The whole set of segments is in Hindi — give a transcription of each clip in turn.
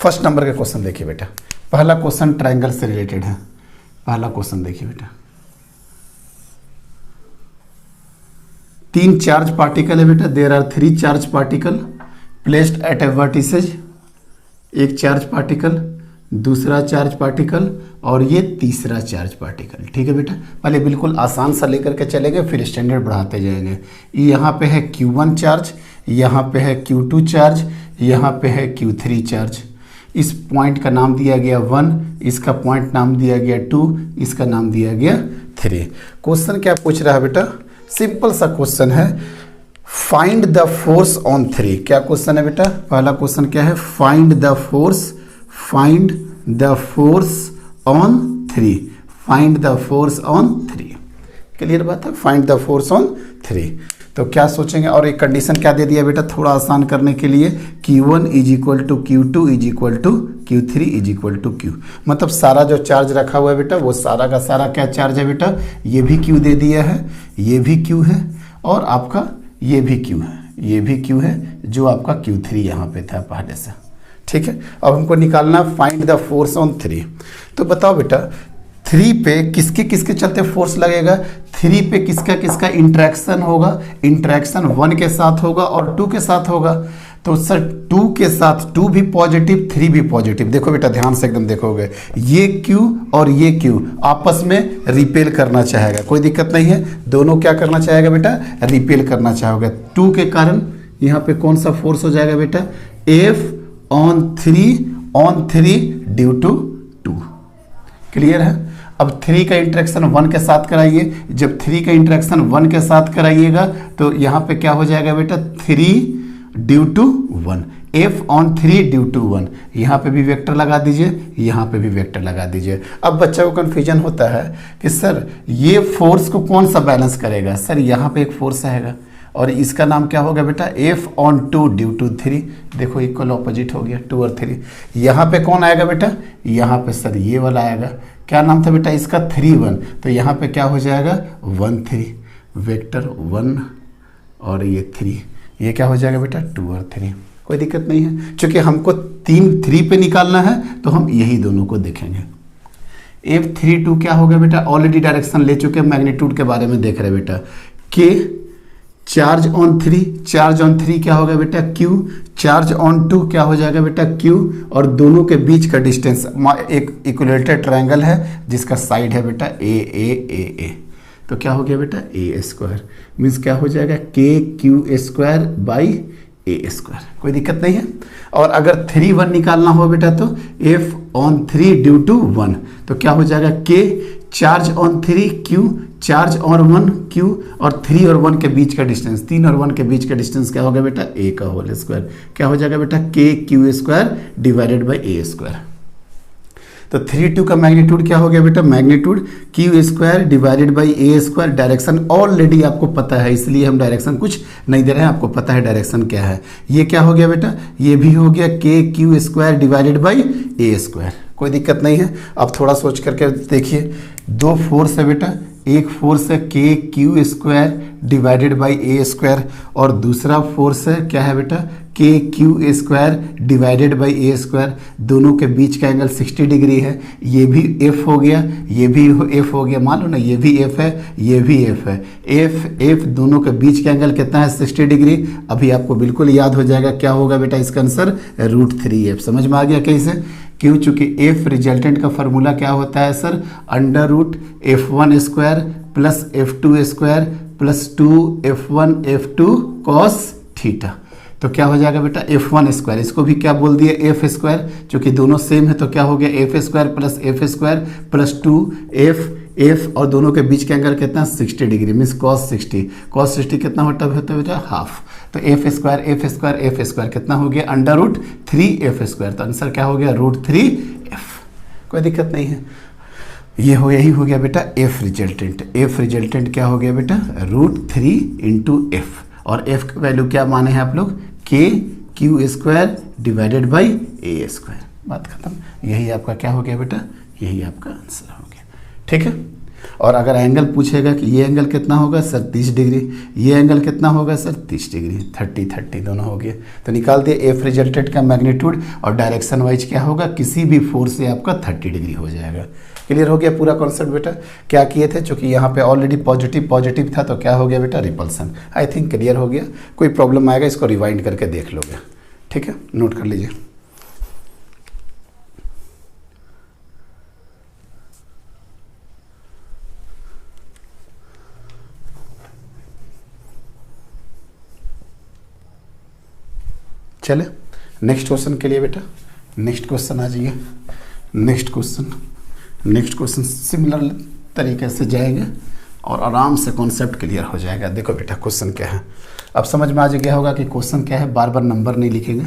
फर्स्ट नंबर का क्वेश्चन देखिए बेटा, पहला क्वेश्चन ट्रायंगल से रिलेटेड है। पहला क्वेश्चन देखिए बेटा, 3 चार्ज पार्टिकल है बेटा, there are 3 charge particle placed at a vertices, एक चार्ज पार्टिकल, दूसरा चार्ज पार्टिकल और ये तीसरा चार्ज पार्टिकल। ठीक है बेटा, पहले बिल्कुल आसान सा लेकर के चलेंगे, फिर स्टैंडर्ड बढ़ाते जाएंगे। यहाँ पे है Q1 चार्ज, यहाँ पे है Q2 चार्ज, यहाँ पे है Q3 चार्ज। इस पॉइंट का नाम दिया गया 1, इसका पॉइंट नाम दिया गया 2, इसका नाम दिया गया 3। क्वेश्चन क्या पूछ रहा है बेटा, सिंपल सा क्वेश्चन है, फाइंड द फोर्स ऑन 3। क्या क्वेश्चन है बेटा, पहला क्वेश्चन क्या है, find the force on 3, find the force on 3। Clear बात है, फाइंड द फोर्स ऑन 3। तो क्या सोचेंगे, और एक कंडीशन क्या दे दिया बेटा थोड़ा आसान करने के लिए, Q1 is equal to Q2 is equal to Q3 is equal to Q। मतलब सारा जो चार्ज रखा हुआ है बेटा वो सारा का सारा क्या चार्ज है बेटा, ये भी Q दे दिया है, ये भी Q है और आपका ये भी Q है, ये भी Q है, जो आपका Q3 यहाँ पे था पहले से। ठीक है, अब हमको निकालना फाइंड द फोर्स ऑन 3। तो बताओ बेटा 3 पे किसके किसके चलते फोर्स लगेगा, 3 पे किसका किसका इंट्रैक्शन होगा, इंट्रैक्शन 1 के साथ होगा और 2 के साथ होगा। तो सर 2 के साथ 2 भी पॉजिटिव 3 भी पॉजिटिव। देखो बेटा ध्यान से एकदम देखोगे, ये Q और ये Q आपस में रिपेल करना चाहेगा, कोई दिक्कत नहीं है, दोनों क्या करना चाहेगा बेटा, रिपेल करना चाहोगे। 2 के कारण यहाँ पे कौन सा फोर्स हो जाएगा बेटा, F on 3 due to 2। Clear है। अब 3 का इंटरेक्शन 1 के साथ कराइए, जब 3 का इंटरेक्शन 1 के साथ कराइएगा तो यहाँ पे क्या हो जाएगा बेटा, 3 due to 1, F on 3 due to 1। यहाँ पे भी वेक्टर लगा दीजिए, यहाँ पे भी वेक्टर लगा दीजिए। अब बच्चा को कन्फ्यूजन होता है कि सर ये फोर्स को कौन सा बैलेंस करेगा, सर यहाँ पे एक फोर्स आएगा और इसका नाम क्या होगा बेटा, F ऑन 2 ड्यू टू 3। देखो इक्वल ऑपोजिट हो गया 2 और 3। यहाँ पे कौन आएगा बेटा, यहाँ पे सर ये वाला आएगा, क्या नाम था बेटा इसका, 3 1। तो यहाँ पे क्या हो जाएगा 1 3, वेक्टर 1 और ये 3, ये क्या हो जाएगा बेटा 2 और 3। कोई दिक्कत नहीं है, चूंकि हमको 3 पे निकालना है तो हम यही दोनों को देखेंगे। F32 क्या होगा बेटा, ऑलरेडी डायरेक्शन ले चुके हैं, मैग्नीट्यूड के बारे में देख रहे बेटा। K चार्ज ऑन 3 क्या होगा बेटा Q, चार्ज ऑन 2 क्या हो जाएगा बेटा Q, और दोनों के बीच का डिस्टेंस, एक इक्विलेटरल ट्रायंगल है जिसका साइड है बेटा A। तो क्या हो गया बेटा A², मीन्स क्या हो जाएगा KQ² बाई A²। कोई दिक्कत नहीं है। और अगर 3 1 निकालना हो बेटा तो F ऑन 3 ड्यू टू 1, तो क्या हो जाएगा K charge on 3 Q, charge on 1 Q, और 3 और 1 के बीच का डिस्टेंस, 3 और 1 के बीच का डिस्टेंस क्या होगा बेटा A का होल स्क्वायर, क्या हो जाएगा बेटा KQ² डिवाइडेड बाई A²। तो 3 2 का मैग्नीट्यूड क्या हो गया बेटा, magnitude Q² divided by A²। Direction already आपको पता है, इसलिए हम डायरेक्शन कुछ नहीं दे रहे हैं, आपको पता है डायरेक्शन क्या है। ये क्या हो गया बेटा, ये भी हो गया KQ² डिवाइडेड बाई A²। कोई दिक्कत नहीं है। अब थोड़ा सोच करके देखिए, 2 फोर्स है बेटा, एक फोर्स है KQ² डिवाइडेड बाई A² और दूसरा फोर्स है क्या है बेटा KQ² डिवाइडेड बाई A²। दोनों के बीच का एंगल 60 डिग्री है, ये भी F हो गया, ये भी F हो गया, मान लो ना ये भी F है, ये भी F है। F दोनों के बीच का एंगल कितना है 60 डिग्री। अभी आपको बिल्कुल याद हो जाएगा क्या होगा बेटा इसका आंसर √3F। समझ में आ गया कैसे, क्यों, चूंकि F रिजल्टेंट का फॉर्मूला क्या होता है sir, √F1² plus F2² plus 2F1 F2 cos theta. तो क्या हो जाएगा बेटा F1², इसको भी क्या बोल दिया F², चूंकि दोनों सेम है तो क्या हो गया F² plus F² plus 2F और दोनों के बीच का एंगल कितना 60 डिग्री, मीन्स cos 60 कितना होता है बेटा हाफ। तो F² कितना हो गया √3F²। तो आंसर क्या हो गया √3F। कोई दिक्कत नहीं है, यही हो गया बेटा F रिजल्टेंट क्या हो गया बेटा √3 × F। और F का वैल्यू क्या माने हैं आप लोग, KQ² डिवाइडेड बाई A²। बात खत्म। यही आपका क्या हो गया बेटा, यही आपका आंसर हो गया। ठीक है। और अगर एंगल पूछेगा कि ये एंगल कितना होगा सर 30 डिग्री, ये एंगल कितना होगा सर 30 डिग्री, 30 30 दोनों हो गए। तो निकाल दिए एफ रिजल्टेंट का मैग्नीट्यूड और डायरेक्शन वाइज क्या होगा, किसी भी फोर्स से आपका 30 डिग्री हो जाएगा। क्लियर हो गया पूरा कॉन्सेप्ट बेटा। क्या किए थे, चूंकि यहाँ पे ऑलरेडी पॉजिटिव था तो क्या हो गया बेटा, रिपल्सन। आई थिंक क्लियर हो गया। कोई प्रॉब्लम आएगा इसको रिवाइंड करके देख लोगे, ठीक है, नोट कर लीजिए। चले नेक्स्ट क्वेश्चन के लिए बेटा, नेक्स्ट क्वेश्चन आ जाइए। नेक्स्ट क्वेश्चन सिमिलर तरीके से जाएंगे और आराम से कॉन्सेप्ट क्लियर हो जाएगा। देखो बेटा क्वेश्चन क्या है, अब समझ में आ गया होगा कि क्वेश्चन क्या है। बार बार नंबर नहीं लिखेंगे,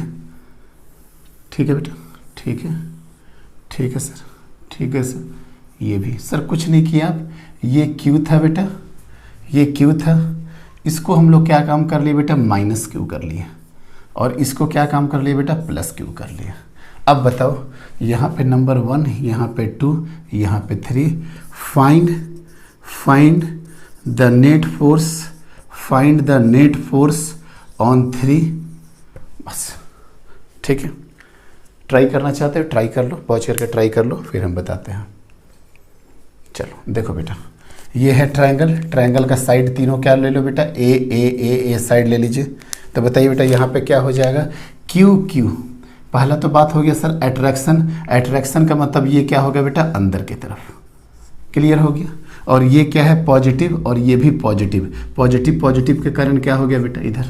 ठीक है बेटा, ठीक है, ठीक है सर, ठीक है सर। ये भी सर कुछ नहीं किया आप, ये क्यू था बेटा, ये क्यू था, इसको हम लोग क्या काम कर लिए बेटा, माइनस क्यू कर लिए, और इसको क्या काम कर लिए बेटा, प्लस क्यू कर लिया। अब बताओ यहाँ पे नंबर 1, यहाँ पे 2, यहाँ पे 3, find the net force on 3, बस ठीक है। ट्राई करना चाहते हो ट्राई कर लो, पॉज करके ट्राई कर लो, फिर हम बताते हैं। चलो देखो बेटा, ये है ट्रायंगल का साइड तीनों क्या ले लो बेटा, ए साइड ले लीजिए। तो बताइए बेटा यहाँ पे क्या हो जाएगा, क्यू। पहला तो बात हो गया सर एट्रैक्शन का मतलब ये क्या हो गया बेटा, अंदर की तरफ। क्लियर हो गया। और ये क्या है, पॉजिटिव, और ये भी पॉजिटिव के कारण क्या हो गया बेटा, इधर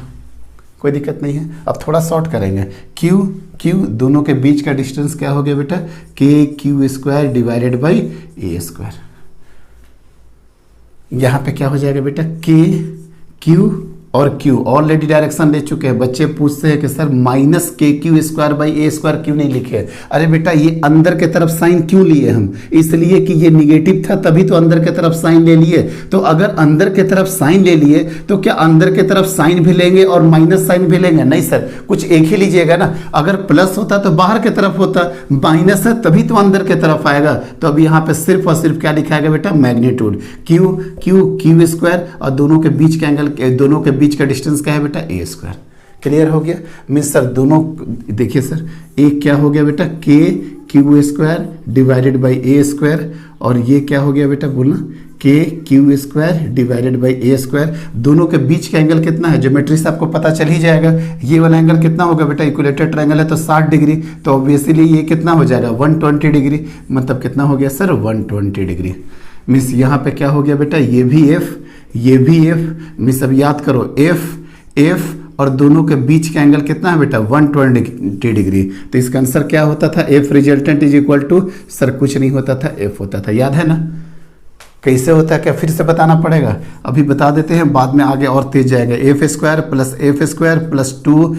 कोई दिक्कत नहीं है। अब थोड़ा शॉर्ट करेंगे, क्यू दोनों के बीच का डिस्टेंस क्या हो गया बेटा, k Q square divided by A square. यहाँ पे क्या हो जाएगा बेटा, के क्यू और क्यू ऑलरेडी डायरेक्शन ले चुके हैं। बच्चे पूछते हैं कि सर माइनस के Q square by A square क्यों नहीं लिखे। अरे बेटा ये अंदर के तरफ साइन क्यों लिए हम, इसलिए कि ये निगेटिव था तभी तो अंदर के तरफ साइन ले लिए। तो अगर अंदर के तरफ साइन ले लिए तो क्या अंदर के तरफ साइन भी लेंगे और माइनस साइन भी लेंगे, नहीं सर, कुछ एक ही लीजिएगा ना। अगर प्लस होता तो बाहर के तरफ होता, माइनस है तभी तो अंदर के तरफ आएगा। तो अब यहाँ पे सिर्फ और सिर्फ क्या लिखाएगा बेटा, मैग्नीट्यूड, क्यू स्क्वायर, और दोनों के बीच के एंगल, दोनों के बीच का डिस्टेंस क्या है बेटा, ए स्क्वायर। क्लियर हो गया। मीन्स सर दोनों देखिए सर, एक क्या हो गया बेटा, k Q square divided by A square, और ये क्या हो गया बेटा, बोलना के Q square divided by A square. दोनों के बीच का एंगल कितना है, ज्योमेट्री से आपको पता चल ही जाएगा। ये वाला एंगल कितना होगा बेटा, इक्विलेटरल ट्रायंगल है तो 60 डिग्री, तो ऑब्वियसली ये कितना हो जाएगा, 120 डिग्री। मतलब कितना हो गया सर, 120 डिग्री। मीन्स यहाँ पे क्या हो गया बेटा, ये भी एफ, ये भी एफ। मीन्स अब याद करो, एफ और दोनों के बीच का एंगल कितना है बेटा, 120 डिग्री। तो इसका आंसर क्या होता था, F resultant is equal to, sir कुछ नहीं होता था, एफ होता था। याद है ना, कैसे होता है क्या फिर से बताना पड़ेगा, अभी बता देते हैं, बाद में आगे और तेज जाएगा। F square plus 2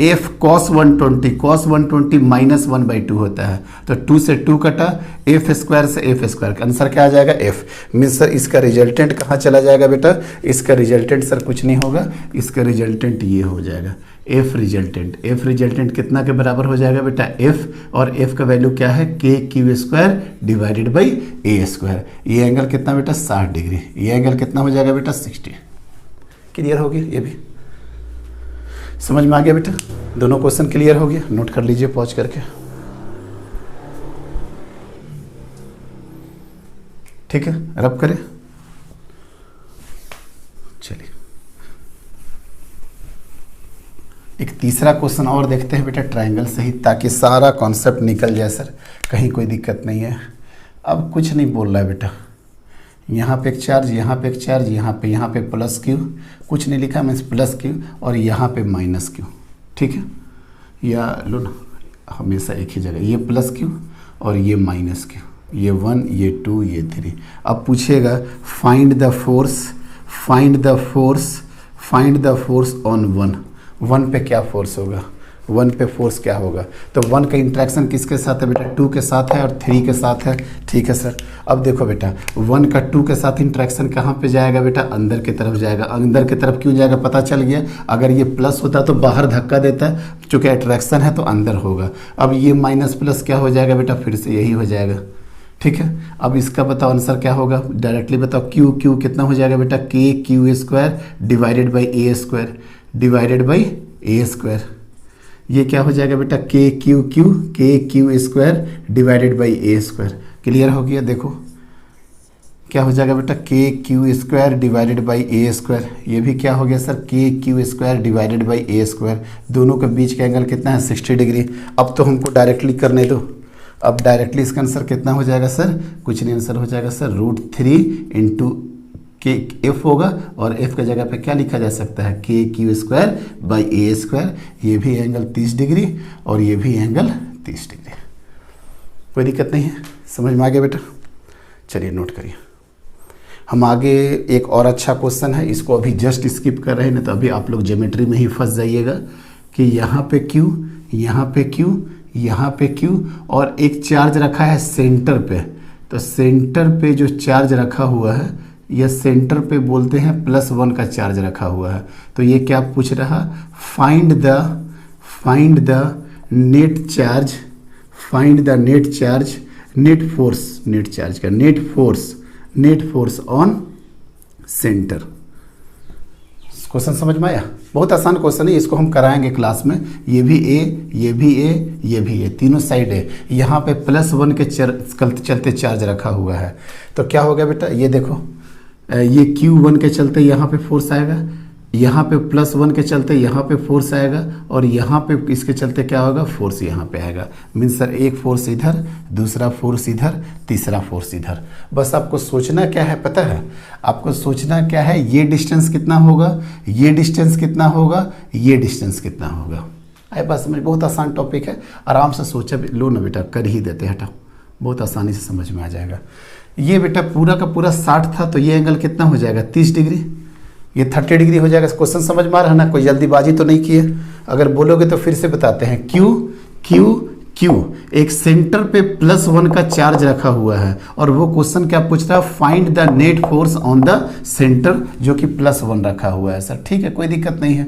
F cos 120 minus 1/2 होता है। तो 2 से 2 कटा, एफ स्क्वायर से एफ स्क्वायर, आंसर क्या आ जाएगा, एफ। मीन्स सर इसका रिजल्टेंट कहाँ चला जाएगा बेटा, इसका रिजल्टेंट सर कुछ नहीं होगा, इसका रिजल्टेंट ये हो जाएगा, एफ रिजल्टेंट कितना के बराबर हो जाएगा बेटा, एफ, और एफ का वैल्यू क्या है, के Q square divided by A square. ये एंगल कितना बेटा, 60 डिग्री। ये एंगल कितना हो जाएगा बेटा, 60। क्लियर हो गया, ये भी समझ में आ गया बेटा। दोनों क्वेश्चन क्लियर हो गया, नोट कर लीजिए पॉज करके, ठीक है, रब करें। चलिए एक तीसरा क्वेश्चन और देखते हैं बेटा, ट्रायंगल से ही, ताकि सारा कॉन्सेप्ट निकल जाए सर, कहीं कोई दिक्कत नहीं है। अब कुछ नहीं बोल रहा है बेटा, यहाँ पे एक चार्ज, यहाँ पे एक चार्ज, यहाँ पे प्लस क्यू, कुछ नहीं लिखा, मीन्स प्लस क्यू, और यहाँ पे माइनस क्यू, ठीक है, या लो ना हमेशा एक ही जगह, ये प्लस क्यू और ये माइनस क्यू, ये 1, ये 2, ये 3। अब पूछेगा फाइंड द फोर्स ऑन 1 पे क्या फोर्स होगा, 1 पे फोर्स क्या होगा। तो 1 का इंट्रैक्शन किसके साथ है बेटा, 2 के साथ है और 3 के साथ है, ठीक है सर। अब देखो बेटा 1 का 2 के साथ इंट्रैक्शन कहाँ पे जाएगा बेटा, अंदर की तरफ जाएगा। अंदर की तरफ क्यों जाएगा पता चल गया, अगर ये प्लस होता तो बाहर धक्का देता है, चूँकि अट्रैक्शन है तो अंदर होगा। अब ये माइनस प्लस क्या हो जाएगा बेटा, फिर से यही हो जाएगा, ठीक है, अब इसका बताओ आंसर क्या होगा, डायरेक्टली बताओ। क्यू क्यू कितना हो जाएगा बेटा, k Q square divided by A square divided by A square. ये क्या हो जाएगा बेटा, k Q square divided by A square. Clear हो गया। देखो क्या हो जाएगा बेटा, k Q square divided by A square. ये भी क्या हो गया sir, k Q square divided by A square. दोनों के बीच का एंगल कितना है, 60 डिग्री। अब तो हमको डायरेक्टली करने दो। अब डायरेक्टली इसका आंसर कितना हो जाएगा सर, कुछ नहीं, आंसर हो जाएगा सर √3 इंटू के एफ होगा, और एफ की जगह पे क्या लिखा जा सकता है, के Q square by A square. ये भी एंगल 30 डिग्री और ये भी एंगल 30 डिग्री। कोई दिक्कत नहीं है, समझ में आ गया बेटा। चलिए नोट करिए। हम आगे एक और अच्छा क्वेश्चन है, इसको अभी जस्ट स्किप कर रहे हैं, नहीं तो अभी आप लोग ज्योमेट्री में ही फंस जाइएगा कि यहाँ पे क्यू, यहाँ पे क्यू, यहाँ पे क्यू, और एक चार्ज रखा है सेंटर पे। तो सेंटर पे जो चार्ज रखा हुआ है, यह सेंटर पे बोलते हैं +1 का चार्ज रखा हुआ है। तो ये क्या पूछ रहा, find the net charge, find the net charge, net force, net charge का net force on center. Question समझ में आया, बहुत आसान क्वेश्चन है, इसको हम कराएंगे क्लास में। ये भी ए, ये भी ए, ये भी ए, तीनों साइड है। यहाँ पे +1 के चलते चार्ज रखा हुआ है। तो क्या हो गया बेटा, ये देखो, ये Q1 के चलते यहाँ पे फोर्स आएगा, यहाँ पे +1 के चलते यहाँ पे फोर्स आएगा, और यहाँ पे इसके चलते क्या होगा, फोर्स यहाँ पे आएगा। मीन्स सर एक फोर्स इधर, दूसरा फोर्स इधर, तीसरा फोर्स इधर। बस आपको सोचना क्या है पता है, आपको सोचना क्या है, ये डिस्टेंस कितना होगा, ये डिस्टेंस कितना होगा, ये डिस्टेंस कितना होगा। आए बात समझ, बहुत आसान टॉपिक है, आराम से सोचा लो ना बेटा, कर ही देते, हटाओ, बहुत आसानी से समझ में आ जाएगा। ये बेटा पूरा का पूरा 60 था, तो ये एंगल कितना हो जाएगा, 30 डिग्री। ये 30 डिग्री हो जाएगा। क्वेश्चन समझ में आ रहा है ना, कोई जल्दीबाजी तो नहीं की है। अगर बोलोगे तो फिर से बताते हैं। क्यू एक सेंटर पे +1 का चार्ज रखा हुआ है, और वो क्वेश्चन क्या पूछ रहा है, find the net force on the centre, जो कि +1 रखा हुआ है। सर ठीक है, कोई दिक्कत नहीं है।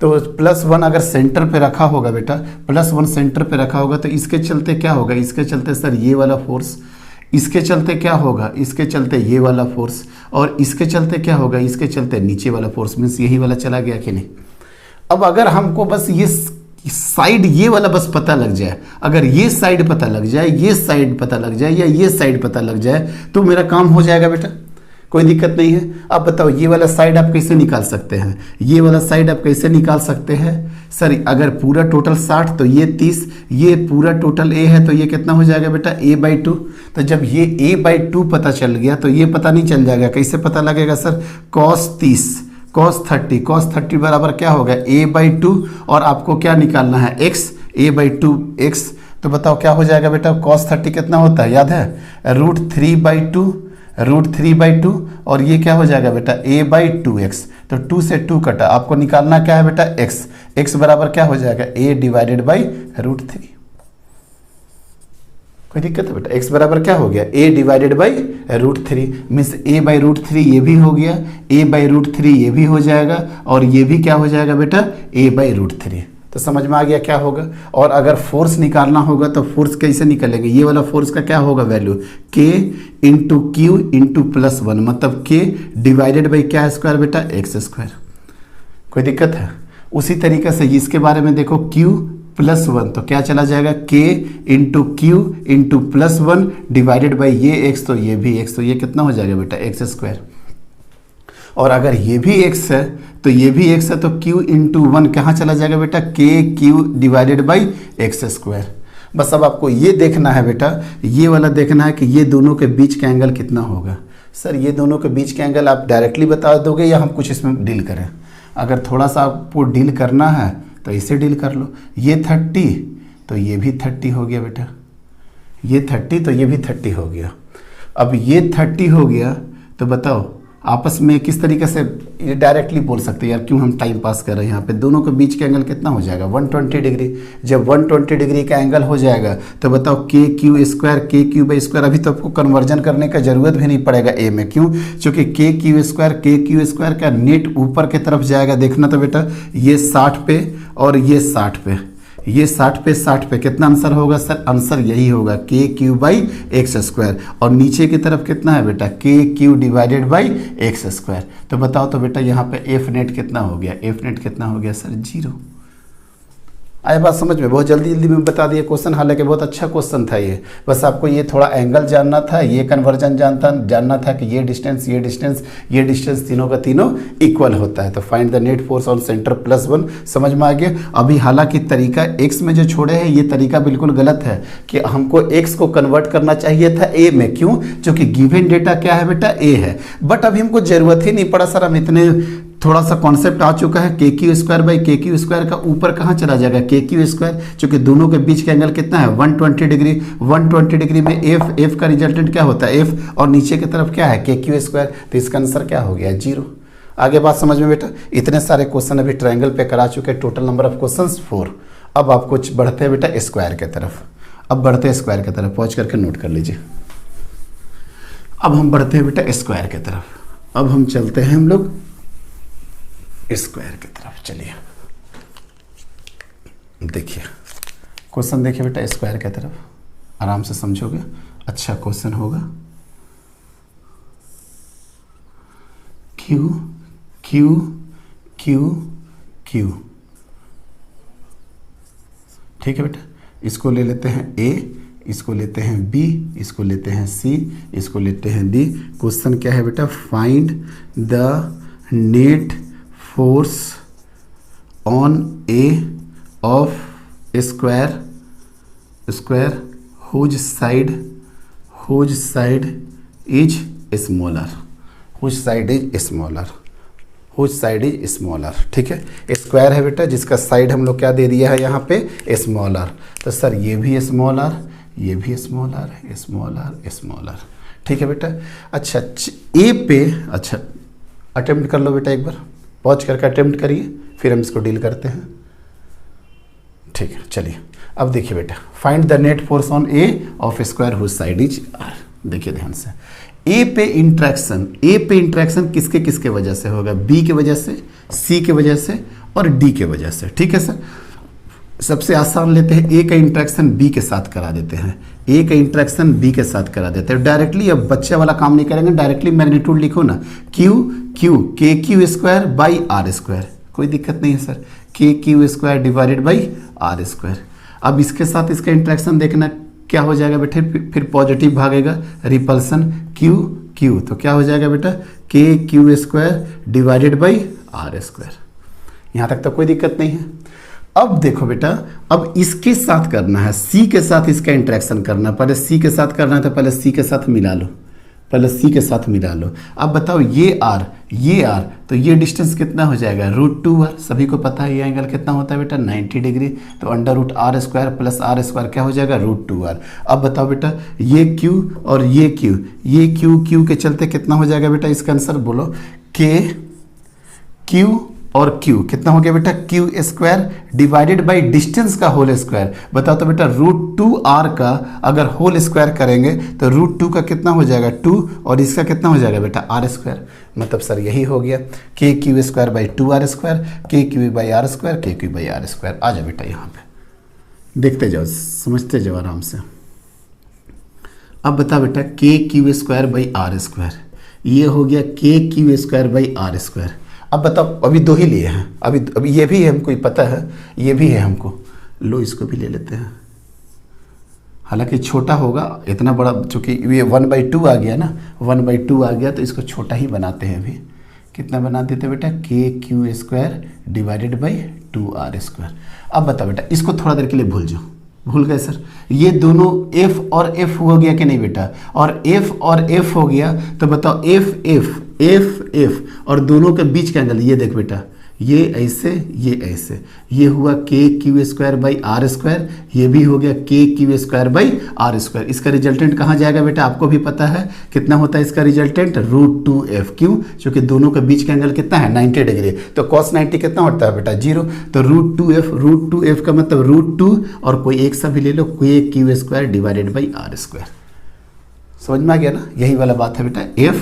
तो +1 अगर सेंटर पे रखा होगा बेटा, +1 सेंटर पे रखा होगा, तो इसके चलते क्या होगा, इसके चलते सर ये वाला फोर्स, इसके चलते क्या होगा, इसके चलते ये वाला फोर्स, और इसके चलते क्या होगा, इसके चलते नीचे वाला फोर्स। मीन्स यही वाला चला गया कि नहीं। अब अगर हमको बस ये साइड, ये वाला बस पता लग जाए, अगर ये साइड पता लग जाए, ये साइड पता लग जाए, या ये साइड पता लग जाए, तो मेरा काम हो जाएगा बेटा, कोई दिक्कत नहीं है। अब बताओ ये वाला साइड आप कैसे निकाल सकते हैं, ये वाला साइड आप कैसे निकाल सकते हैं। सर अगर पूरा टोटल 60 तो ये 30, ये पूरा टोटल ए है, तो ये कितना हो जाएगा बेटा, a/2। तो जब ये a/2 पता चल गया, तो ये पता नहीं चल जाएगा, कैसे पता लगेगा सर, cos 30 cos 30 बराबर क्या होगा, a/2, और आपको क्या निकालना है, x, a/2 x। तो बताओ क्या हो जाएगा बेटा, cos 30 कितना होता है, याद है, √3/2, और ये क्या हो जाएगा बेटा, a/2x। तो 2 से 2 कटा, आपको निकालना क्या है बेटा, x बराबर क्या हो जाएगा, a/√3। कोई दिक्कत है बेटा, x बराबर क्या हो गया, a/√3। मीन्स a/√3 ये भी हो गया, a/√3 ये भी हो जाएगा, और ये भी क्या हो जाएगा बेटा, a/√3। तो समझ में आ गया क्या होगा। और अगर फोर्स निकालना होगा तो फोर्स कैसे निकालेंगे, ये वाला फोर्स का क्या होगा value, K into Q into +1, मतलब K डिवाइडेड बाई क्या स्क्वायर बेटा, x²। कोई दिक्कत है। उसी तरीके से इसके बारे में देखो, Q +1, तो क्या चला जाएगा, K into Q into +1 divided by ये x, तो ये भी x, तो ये कितना हो जाएगा बेटा, x²। और अगर ये भी x है तो ये भी x है, तो q इंटू 1 कहाँ चला जाएगा बेटा, KQ डिवाइडेड बाई x²। बस अब आपको ये देखना है बेटा, ये वाला देखना है कि ये दोनों के बीच का एंगल कितना होगा। सर ये दोनों के बीच का एंगल आप डायरेक्टली बता दोगे या हम कुछ इसमें डील करें। अगर थोड़ा सा आपको डील करना है तो इसे डील कर लो। ये 30 तो ये भी 30 हो गया बेटा, ये 30 तो ये भी 30 हो गया। अब ये 30 हो गया तो बताओ आपस में किस तरीके से ये डायरेक्टली बोल सकते हैं, यार क्यों हम टाइम पास कर रहे हैं। यहाँ पे दोनों के बीच का एंगल कितना हो जाएगा, 120 डिग्री। जब 120 डिग्री का एंगल हो जाएगा तो बताओ KQ², अभी तो आपको कन्वर्जन करने का जरूरत भी नहीं पड़ेगा ए में। क्यों, क्योंकि KQ² का नेट ऊपर की तरफ जाएगा। देखना तो बेटा ये 60 पे और ये 60 पे, ये 60 पे कितना आंसर होगा सर? आंसर यही होगा के क्यू बाई एक्स स्क्वायर, और नीचे की तरफ कितना है बेटा? K Q divided by x square. तो बताओ तो बेटा यहाँ पे एफ नेट कितना हो गया? एफ नेट कितना हो गया सर? 0। आया बात समझ में? बहुत जल्दी जल्दी में बता दिया क्वेश्चन, हालांकि बहुत अच्छा क्वेश्चन था ये। बस आपको ये थोड़ा एंगल जानना था, ये कन्वर्जन जानना था कि ये डिस्टेंस तीनों का तीनों इक्वल होता है। तो find the net force on centre +1 समझ में आ गया। अभी हालांकि तरीका एक्स में जो छोड़े हैं ये तरीका बिल्कुल गलत है कि हमको एक्स को कन्वर्ट करना चाहिए था ए में। क्यों? क्योंकि गिवन डेटा क्या है बेटा? ए है। बट अभी हमको जरूरत ही नहीं पड़ा सर, हम इतने थोड़ा सा कॉन्सेप्ट आ चुका है। के क्यू स्क्वायर बाई के क्यू स्क्वायर का ऊपर कहाँ चला जाएगा? के क्यू स्क्वायर, चूंकि दोनों के बीच का एंगल कितना है? 120 डिग्री। 120 डिग्री में एफ का रिजल्टेंट क्या होता है? एफ, और नीचे की तरफ क्या है? के क्यू स्क्वायर। तो इसका आंसर क्या हो गया? 0। आगे बात समझ में बेटा? इतने सारे क्वेश्चन अभी ट्रायंगल पे करा चुके, टोटल नंबर ऑफ क्वेश्चन 4। अब आपको बढ़ते हैं बेटा स्क्वायर की तरफ। अब बढ़ते हैं स्क्वायर की तरफ, पॉज करके नोट कर लीजिए। अब हम बढ़ते हैं बेटा स्क्वायर की तरफ। अब हम चलते हैं हम लोग स्क्वायर की तरफ। चलिए देखिए क्वेश्चन, देखिए बेटा स्क्वायर की तरफ, आराम से समझोगे, अच्छा क्वेश्चन होगा। क्यू क्यू क्यू क्यू, ठीक है बेटा। इसको ले लेते हैं ए, इसको लेते हैं बी, इसको लेते हैं सी, इसको लेते हैं डी। क्वेश्चन क्या है बेटा? Find the net force on a of square whose side is smaller. ठीक है, स्क्वायर है बेटा जिसका साइड हम लोग क्या दे दिया है यहाँ पे? स्मॉलर। तो सर ये भी स्मॉलर, ये भी स्मॉलर। ठीक है बेटा। अच्छा ए पे, अच्छा अटेम्प्ट कर लो बेटा, एक बार पॉज करके अटेम्प्ट करिए, फिर हम इसको डील करते हैं। ठीक है, चलिए अब देखिए बेटा, find the net force on a of square whose side is r. देखिए ध्यान से, ए पे इंट्रैक्शन किसके किसके वजह से होगा? बी के वजह से, सी के वजह से और डी के वजह से। ठीक है सर, सबसे आसान लेते हैं, ए का इंट्रैक्शन बी के साथ करा देते हैं। डायरेक्टली, अब बच्चे वाला काम नहीं करेंगे, डायरेक्टली मैग्नीट्यूड लिखो ना, q k Q square by are square, कोई दिक्कत नहीं है sir, k Q square divided by are square. अब इसके साथ इसका इंट्रैक्शन देखना क्या हो जाएगा बेटे? फिर पॉजिटिव भागेगा, रिपल्सन क्यू, तो क्या हो जाएगा बेटा? K Q square divided by are square. यहाँ तक तो कोई दिक्कत नहीं है। अब देखो बेटा, अब इसके साथ करना है, सी के साथ इसका इंटरेक्शन करना, पहले सी के साथ करना है तो पहले सी के साथ मिला लो, अब बताओ ये आर, तो ये डिस्टेंस कितना हो जाएगा? √2r। सभी को पता है ये एंगल कितना होता है बेटा? 90 डिग्री। तो √r square plus r square क्या हो जाएगा? √2r। अब बताओ बेटा, ये Q और ये Q के चलते कितना हो जाएगा बेटा? इसका आंसर बोलो, के Q और Q कितना हो गया बेटा? Q square divided by distance का होल स्क्वायर। बताओ तो बेटा, √2r का अगर होल स्क्वायर करेंगे तो √2 का कितना हो जाएगा? 2, और इसका कितना हो जाएगा बेटा? r square. मतलब सर यही हो गया, के Q square by 2r square, के क्यू बाई आर स्क्वायर, के क्यू बाई आर स्क्वायर। आ जाओ बेटा यहाँ पे, देखते जाओ, समझते जाओ आराम से। अब बता बेटा, k Q square by are square, ये हो गया के Q square by are square. अब बताओ, अभी दो ही लिए हैं, अभी ये भी है हमको पता है, ये भी है हमको, लो इसको भी ले लेते हैं। हालांकि छोटा होगा, इतना बड़ा, चूंकि ये 1/2 आ गया ना, 1/2 आ गया तो इसको छोटा ही बनाते हैं। अभी कितना बना देते बेटा? K Q square divided by 2r square. अब बताओ बेटा, इसको थोड़ा देर के लिए भूल जाओ। भूल गए सर? ये दोनों f और f हो गया कि नहीं बेटा? और f और f हो गया तो बताओ f और दोनों के बीच का एंगल, ये देख बेटा, ये ऐसे, ये हुआ K Q square by are square, ये भी हो गया के Q square by are square. इसका रिजल्टेंट कहाँ जाएगा बेटा? आपको भी पता है कितना होता है इसका रिजल्टेंट? √2f। क्यों? क्योंकि दोनों के बीच का एंगल कितना है? 90 डिग्री। तो cos 90 कितना होता है बेटा? 0। तो √2f का मतलब √2 और कोई एक सा भी ले लो, K Q square divided by are square. समझ में आ गया ना? यही वाला बात है बेटा, f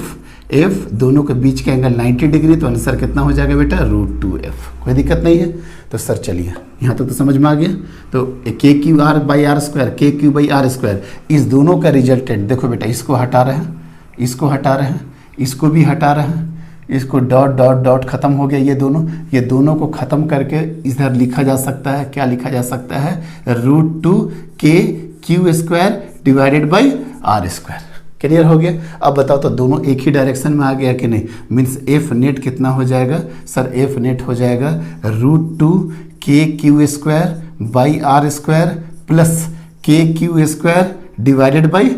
एफ दोनों के बीच का एंगल 90 डिग्री, तो आंसर कितना हो जाएगा बेटा √2f। कोई दिक्कत नहीं है। तो सर चलिए यहाँ तक तो समझ में आ गया। तो KQ/R², KQ/R², इस दोनों का रिजल्टेंट देखो बेटा, इसको हटा रहे हैं, इसको हटा रहे हैं, इसको भी हटा रहे हैं, इसको डॉट डॉट डॉट खत्म हो गया। ये दोनों को खत्म करके इधर लिखा जा सकता है, क्या लिखा जा सकता है, √2KQ² divided by R²। Clear हो गया। अब बताओ तो दोनों एक ही डायरेक्शन में आ गया कि नहीं, मीन्स एफ नेट कितना हो जाएगा सर, एफ नेट हो जाएगा √2KQ² by R² plus KQ² divided by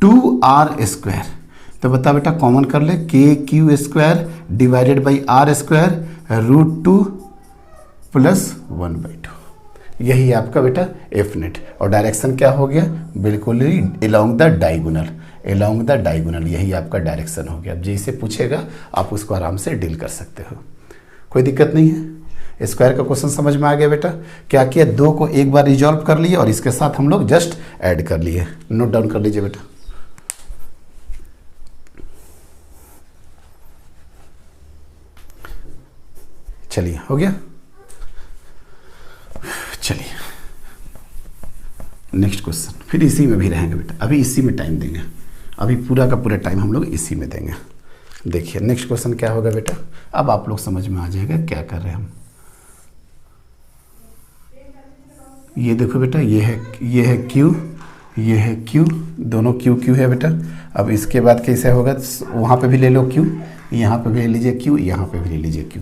2R²। तो बता बेटा कॉमन कर ले, KQ² divided by R² √2 plus 1/2। यही आपका बेटा एफ नेट। और डायरेक्शन क्या हो गया, बिल्कुल ही along the diagonal, along the diagonal, यही आपका डायरेक्शन हो गया। अब जैसे पूछेगा आप उसको आराम से डील कर सकते हो, कोई दिक्कत नहीं है। स्क्वायर का क्वेश्चन समझ में आ गया बेटा। क्या किया, 2 को एक बार रिजॉल्व कर लिए और इसके साथ हम लोग जस्ट ऐड कर लिए। नोट डाउन कर लीजिए बेटा। चलिए हो गया। चलिए नेक्स्ट क्वेश्चन, फिर इसी में भी रहेंगे बेटा, अभी इसी में टाइम देंगे, अभी पूरा का पूरा टाइम हम लोग इसी में देंगे। देखिए नेक्स्ट क्वेश्चन क्या होगा बेटा, अब आप लोग समझ में आ जाएगा क्या कर रहे हैं हम। ये देखो बेटा, ये है Q, ये है Q, दोनों Q है बेटा। अब इसके बाद कैसे होगा, वहाँ पे भी ले लो Q, यहाँ पे भी ले लीजिए Q, यहाँ पे भी ले लीजिए Q,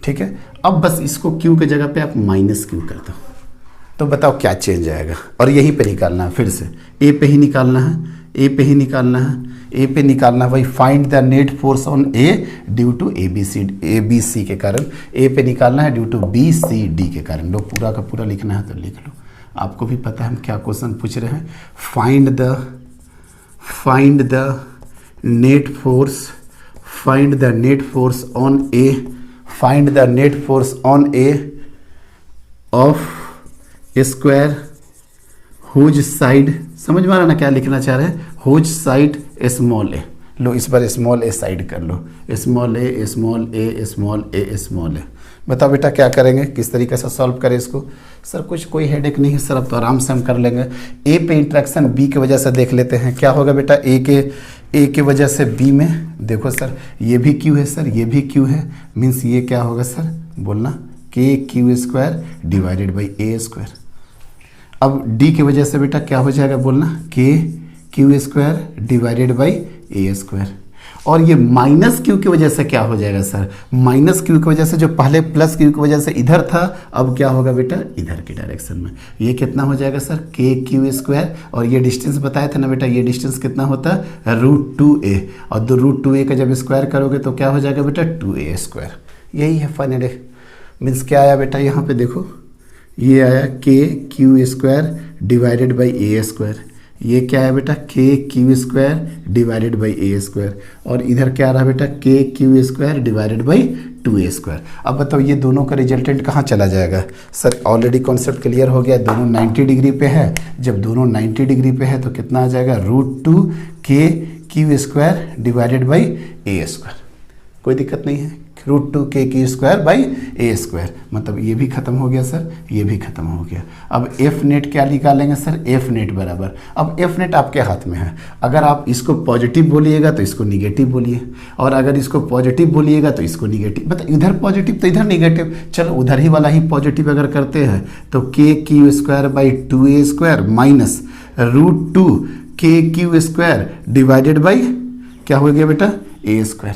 ठीक है। अब बस इसको Q के जगह पे आप -Q कर दो, तो बताओ क्या चेंज आएगा। और यहीं पे निकालना है, फिर से A पे ही निकालना है, A पे ही निकालना है, A पे निकालना है भाई। Find the net force on A due to ABC के कारण, A पे निकालना है ड्यू टू BCD के कारण। लो पूरा का पूरा लिखना है तो लिख लो, आपको भी पता है हम क्या क्वेश्चन पूछ रहे हैं। Find the net force on A, find the net force on A of square whose side, समझ में आ रहा ना क्या लिखना चाह रहे हैं, हुज साइड स्मॉल ए। लो इस बार स्मॉल ए साइड कर लो, स्मॉल ए स्मॉल ए स्मॉल ए स्मॉल ए। बताओ बेटा क्या करेंगे, किस तरीके से सॉल्व करें इसको। सर कुछ कोई हेडेक नहीं है सर, अब तो आराम से हम कर लेंगे। ए पे इंट्रैक्शन बी की वजह से देख लेते हैं क्या होगा बेटा। ए के वजह से बी में देखो सर, ये भी क्यू है सर, ये भी क्यू है, मीन्स ये क्या होगा सर, बोलना KQ² डिवाइडेड बाई A²। अब डी की वजह से बेटा क्या हो जाएगा, बोलना KQ² डिवाइडेड बाई A²। और ये -Q की वजह से क्या हो जाएगा सर, -Q की वजह से जो पहले +Q की वजह से इधर था, अब क्या होगा बेटा इधर की डायरेक्शन में। ये कितना हो जाएगा सर, KQ², और ये डिस्टेंस बताया था ना बेटा, ये डिस्टेंस कितना होता है √2a, और √2a का जब स्क्वायर करोगे तो क्या हो जाएगा बेटा 2a²। यही है फाइनल। मीन्स क्या आया बेटा, यहाँ पे देखो ये आया KQ² डिवाइडेड बाई A², ये क्या है बेटा KQ² डिवाइडेड बाई A², और इधर क्या आ रहा है बेटा KQ² डिवाइडेड बाई 2a²। अब बताओ ये दोनों का रिजल्टेंट कहाँ चला जाएगा सर, ऑलरेडी कॉन्सेप्ट क्लियर हो गया, दोनों 90 डिग्री पे है। जब दोनों 90 डिग्री पे है तो कितना आ जाएगा √2KQ² डिवाइडेड बाई A²। कोई दिक्कत नहीं है, √2KQ² बाई A², मतलब ये भी खत्म हो गया सर, ये भी खत्म हो गया। अब एफ नेट क्या निकालेंगे सर, एफ नेट बराबर, अब एफ नेट आपके हाथ में है। अगर आप इसको पॉजिटिव बोलिएगा तो इसको निगेटिव बोलिए, और अगर इसको पॉजिटिव बोलिएगा तो इसको निगेटिव, मतलब इधर पॉजिटिव तो इधर निगेटिव, चलो उधर ही वाला ही पॉजिटिव अगर करते हैं तो KQ² by 2a² minus √2KQ² divided by क्या हो गया बेटा A²।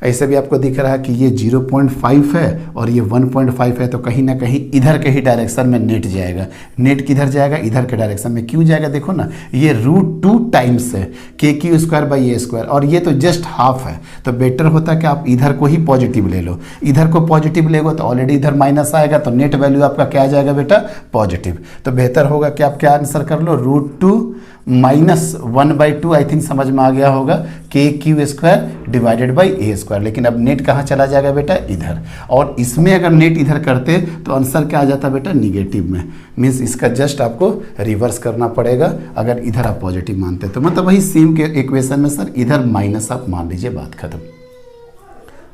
ऐसे भी आपको दिख रहा है कि ये 0.5 है और ये 1.5 है, तो कहीं ना कहीं इधर के ही डायरेक्शन में नेट जाएगा। नेट किधर जाएगा, इधर के डायरेक्शन में। क्यों जाएगा देखो ना, ये √2 टाइम्स है KQ² बाई A², और ये तो जस्ट हाफ है, तो बेटर होता है कि आप इधर को ही पॉजिटिव ले लो। इधर को पॉजिटिव लेगो तो ऑलरेडी इधर माइनस आएगा, तो नेट वैल्यू आपका क्या आ जाएगा बेटा पॉजिटिव। तो बेहतर होगा कि आप क्या आंसर कर लो, √2 -1/2 आई थिंक समझ में आ गया होगा, KQ² डिवाइडेड बाई A²। लेकिन अब नेट कहाँ चला जाएगा बेटा, इधर। और इसमें अगर नेट इधर करते तो आंसर क्या आ जाता बेटा, निगेटिव में। मीन्स इसका जस्ट आपको रिवर्स करना पड़ेगा अगर इधर आप पॉजिटिव मानते तो। मतलब वही सेम के इक्वेशन में सर इधर माइनस आप मान लीजिए, बात खत्म।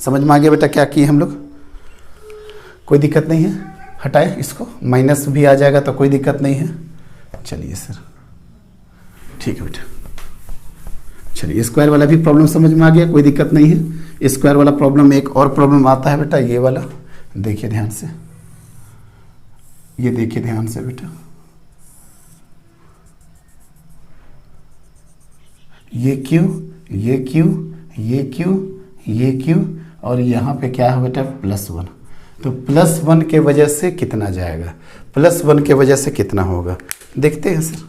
समझ में आ गया बेटा क्या किए हम लोग, कोई दिक्कत नहीं है। हटाए इसको, माइनस भी आ जाएगा तो कोई दिक्कत नहीं है। चलिए सर ठीक है बेटा। चलिए स्क्वायर वाला भी प्रॉब्लम समझ में आ गया, कोई दिक्कत नहीं है। स्क्वायर वाला प्रॉब्लम एक और प्रॉब्लम आता है बेटा, ये वाला देखिए ध्यान से, ये देखिए ध्यान से बेटा। ये क्यू, ये क्यू, ये क्यू, ये क्यू, और यहाँ पे क्या है बेटा, +1। तो +1 के वजह से कितना जाएगा, +1 के वजह से कितना होगा, देखते हैं सर।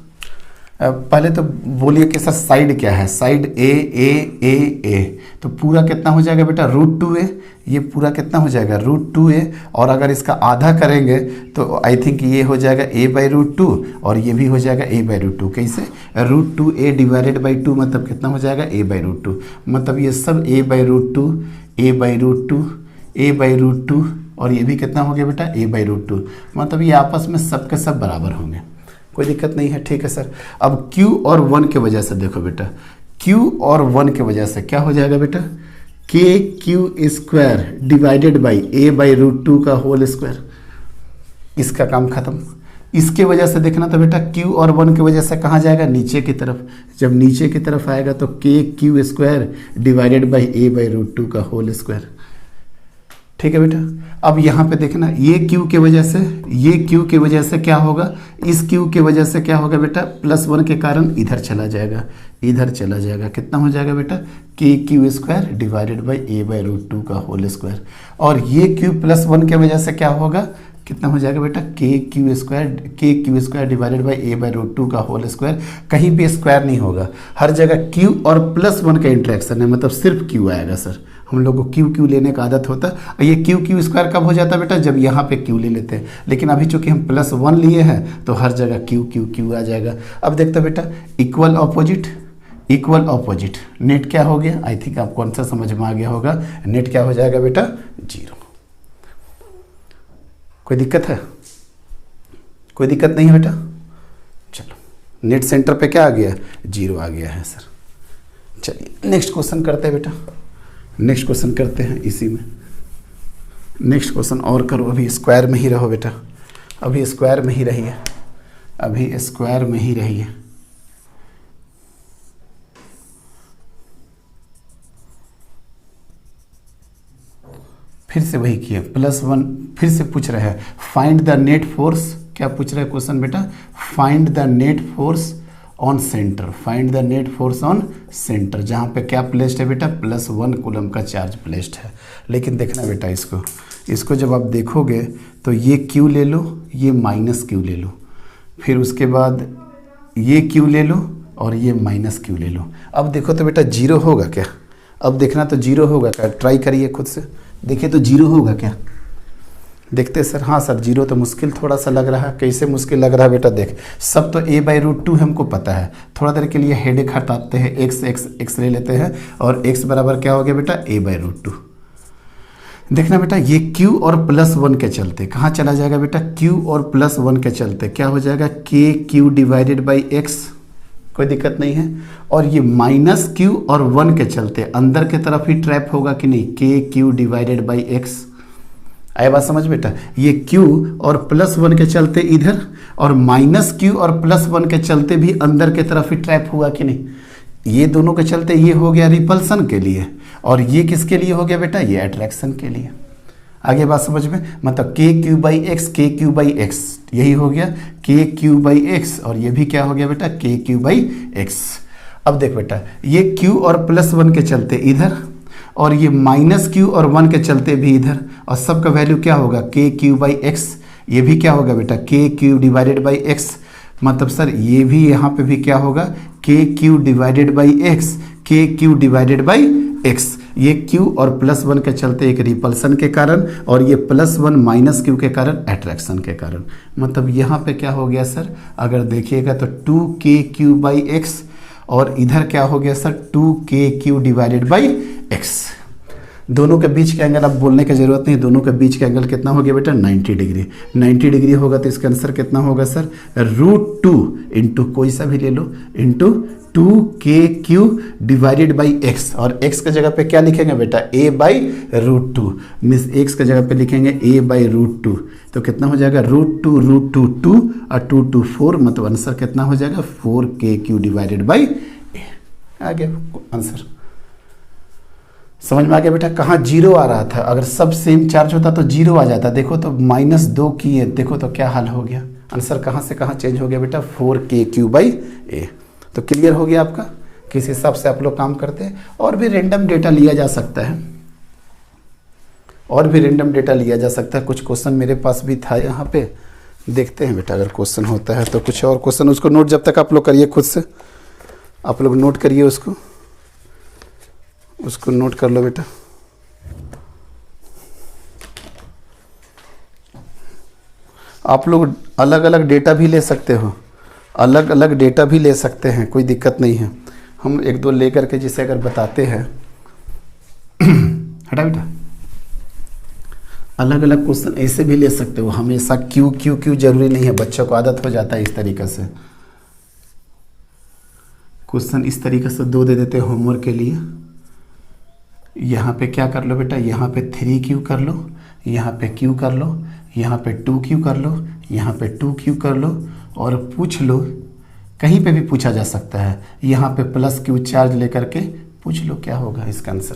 पहले तो बोलिए कि सर साइड क्या है, साइड ए। तो पूरा कितना हो जाएगा बेटा, √2a। ये पूरा कितना हो जाएगा, √2a। और अगर इसका आधा करेंगे तो आई थिंक ये हो जाएगा a/√2, और ये भी हो जाएगा a/√2। कैसे, √2a डिवाइडेड बाई 2 मतलब कितना हो जाएगा, a/√2। मतलब ये सब a/√2, a/√2, a/√2, और ये भी कितना हो गया बेटा, a/√2। मतलब ये आपस में सब के सब बराबर होंगे, कोई दिक्कत नहीं है। ठीक है सर। अब Q और 1 के वजह से देखो बेटा, Q और 1 के वजह से क्या हो जाएगा बेटा, KQ² डिवाइडेड बाई a/√2 का होल स्क्वायर। इसका काम खत्म। इसके वजह से देखना तो बेटा Q और 1 की वजह से कहाँ जाएगा, नीचे की तरफ। जब नीचे की तरफ आएगा तो KQ² डिवाइडेड बाई a/√2 का होल स्क्वायर। ठीक है बेटा। अब यहाँ पे देखना, ये Q के वजह से, ये Q के वजह से क्या होगा, इस Q के वजह से क्या होगा बेटा, +1 के कारण इधर चला जाएगा, इधर चला जाएगा। कितना हो जाएगा बेटा, KQ² डिवाइडेड बाई a/√2 का होल स्क्वायर। और ये Q +1 के वजह से क्या होगा, कितना हो जाएगा बेटा, KQ² डिवाइडेड बाई a/√2 का होल स्क्वायर। कहीं भी स्क्वायर नहीं होगा, हर जगह Q और +1 का इंट्रैक्शन है, मतलब सिर्फ Q आएगा सर। हम लोग को Q लेने का आदत होता है। ये KQ² कब हो जाता है बेटा, जब यहाँ पे Q ले लेते हैं। लेकिन अभी चूंकि हम +1 लिए हैं तो हर जगह Q आ जाएगा। अब देखते बेटा, equal opposite, equal opposite, net क्या हो गया, आई थिंक आपको आंसर समझ में आ गया होगा। नेट क्या हो जाएगा बेटा, 0। कोई दिक्कत है, कोई दिक्कत नहीं है बेटा। चलो नेट सेंटर पे क्या आ गया, 0 आ गया है सर। चलिए नेक्स्ट क्वेश्चन करते हैं बेटा, नेक्स्ट क्वेश्चन करते हैं इसी में। नेक्स्ट क्वेश्चन और करो, अभी स्क्वायर में ही रहो बेटा, अभी स्क्वायर में ही रहिए, अभी स्क्वायर में ही रहिए। फिर से वही किए, +1 फिर से पूछ रहे हैं, फाइंड द नेट फोर्स। क्या पूछ रहे हैं क्वेश्चन बेटा, find the net force on centre, find the net force on centre, जहाँ पे क्या प्लेस्ड है बेटा, +1 कूलम का चार्ज प्लेस्ड है। लेकिन देखना बेटा, इसको जब आप देखोगे तो ये Q ले लो, ये -Q ले लो, फिर उसके बाद ये Q ले लो और ये -Q ले लो। अब देखो तो बेटा 0 होगा क्या, अब देखना तो 0 होगा क्या, ट्राई करिए खुद से, देखिए तो 0 होगा क्या, देखते सर। हाँ सर 0 तो मुश्किल थोड़ा सा लग रहा है। कैसे मुश्किल लग रहा है बेटा, देख सब तो a/√2 हमको पता है। थोड़ा देर के लिए हेडेक हटाते हैं, x ले लेते हैं, और x बराबर क्या हो गया बेटा, a/√2। देखना बेटा, ये Q और +1 के चलते कहाँ चला जाएगा बेटा, Q और +1 के चलते क्या हो जाएगा, KQ डिवाइडेड बाई x, कोई दिक्कत नहीं है। और ये -Q और 1 के चलते अंदर के तरफ ही ट्रैप होगा कि नहीं, KQ डिवाइडेड बाई x। आए बात समझ बेटा, ये Q और +1 के चलते इधर, और -Q और +1 के चलते भी अंदर के तरफ ही ट्रैप हुआ कि नहीं। ये दोनों के चलते ये हो गया रिपल्सन के लिए, और ये किसके लिए हो गया बेटा, ये अट्रैक्शन के लिए। आगे बात समझ में, मतलब KQ/x, KQ/x, यही हो गया KQ/x, और ये भी क्या हो गया बेटा, KQ/x। अब देख बेटा, ये Q और +1 के चलते इधर, और ये -Q और 1 के चलते भी इधर, और सबका वैल्यू क्या होगा, KQ/x। ये भी क्या होगा बेटा, KQ डिवाइडेड बाई x। मतलब सर ये भी यहाँ पे भी क्या होगा, KQ divided by x, KQ divided by x। ये Q और +1 के चलते एक रिपल्सन के कारण, और ये +1 -Q के कारण अट्रैक्शन के कारण। मतलब यहाँ पे क्या हो गया सर, अगर देखिएगा तो 2KQ/x, और इधर क्या हो गया सर 2KQ/x। दोनों के बीच के एंगल, अब बोलने की जरूरत नहीं, दोनों के बीच का एंगल कितना हो गया बेटा 90 डिग्री। 90 डिग्री होगा तो इसका आंसर कितना होगा सर, √2 इंटू कोई सा भी ले लो, इंटू 2KQ/x, और x के जगह पे क्या लिखेंगे बेटा a/√2, मीन्स x के जगह पे लिखेंगे a/√2, तो कितना हो जाएगा √2 2 और 2 2 4, मतलब आंसर कितना हो जाएगा 4KQ/a। आ गया आंसर, समझ में आ गया बेटा। कहाँ जीरो आ रहा था, अगर सब सेम चार्ज होता तो जीरो आ जाता, देखो तो -2 किए, देखो तो क्या हाल हो गया, आंसर कहाँ से कहाँ चेंज हो गया बेटा 4KQ/a। तो क्लियर हो गया आपका, किस हिसाब से आप लोग काम करते हैं। और भी रेंडम डेटा लिया जा सकता है, और भी रेंडम डेटा लिया जा सकता है। कुछ क्वेश्चन मेरे पास भी था यहाँ पे, देखते हैं बेटा, अगर क्वेश्चन होता है तो कुछ और क्वेश्चन, उसको नोट जब तक आप लोग करिए, खुद से आप लोग नोट करिए, उसको नोट कर लो बेटा। आप लोग अलग अलग डेटा भी ले सकते हो, अलग अलग डेटा भी ले सकते हैं, कोई दिक्कत नहीं है। हम एक दो लेकर के जिसे अगर बताते हैं हटा बेटा, अलग अलग क्वेश्चन ऐसे भी ले सकते हो, हमेशा क्यू क्यू क्यू जरूरी नहीं है, बच्चों को आदत हो जाता है इस तरीके से। क्वेश्चन इस तरीके से 2 दे देते हैं होमवर्क के लिए। यहाँ पे क्या कर लो बेटा, यहाँ पे 3Q कर लो, यहाँ पे Q कर लो, यहाँ पे 2Q कर लो, यहाँ पे 2Q कर लो, और पूछ लो, कहीं पे भी पूछा जा सकता है, यहाँ पे +Q चार्ज लेकर के पूछ लो क्या होगा इसका आंसर।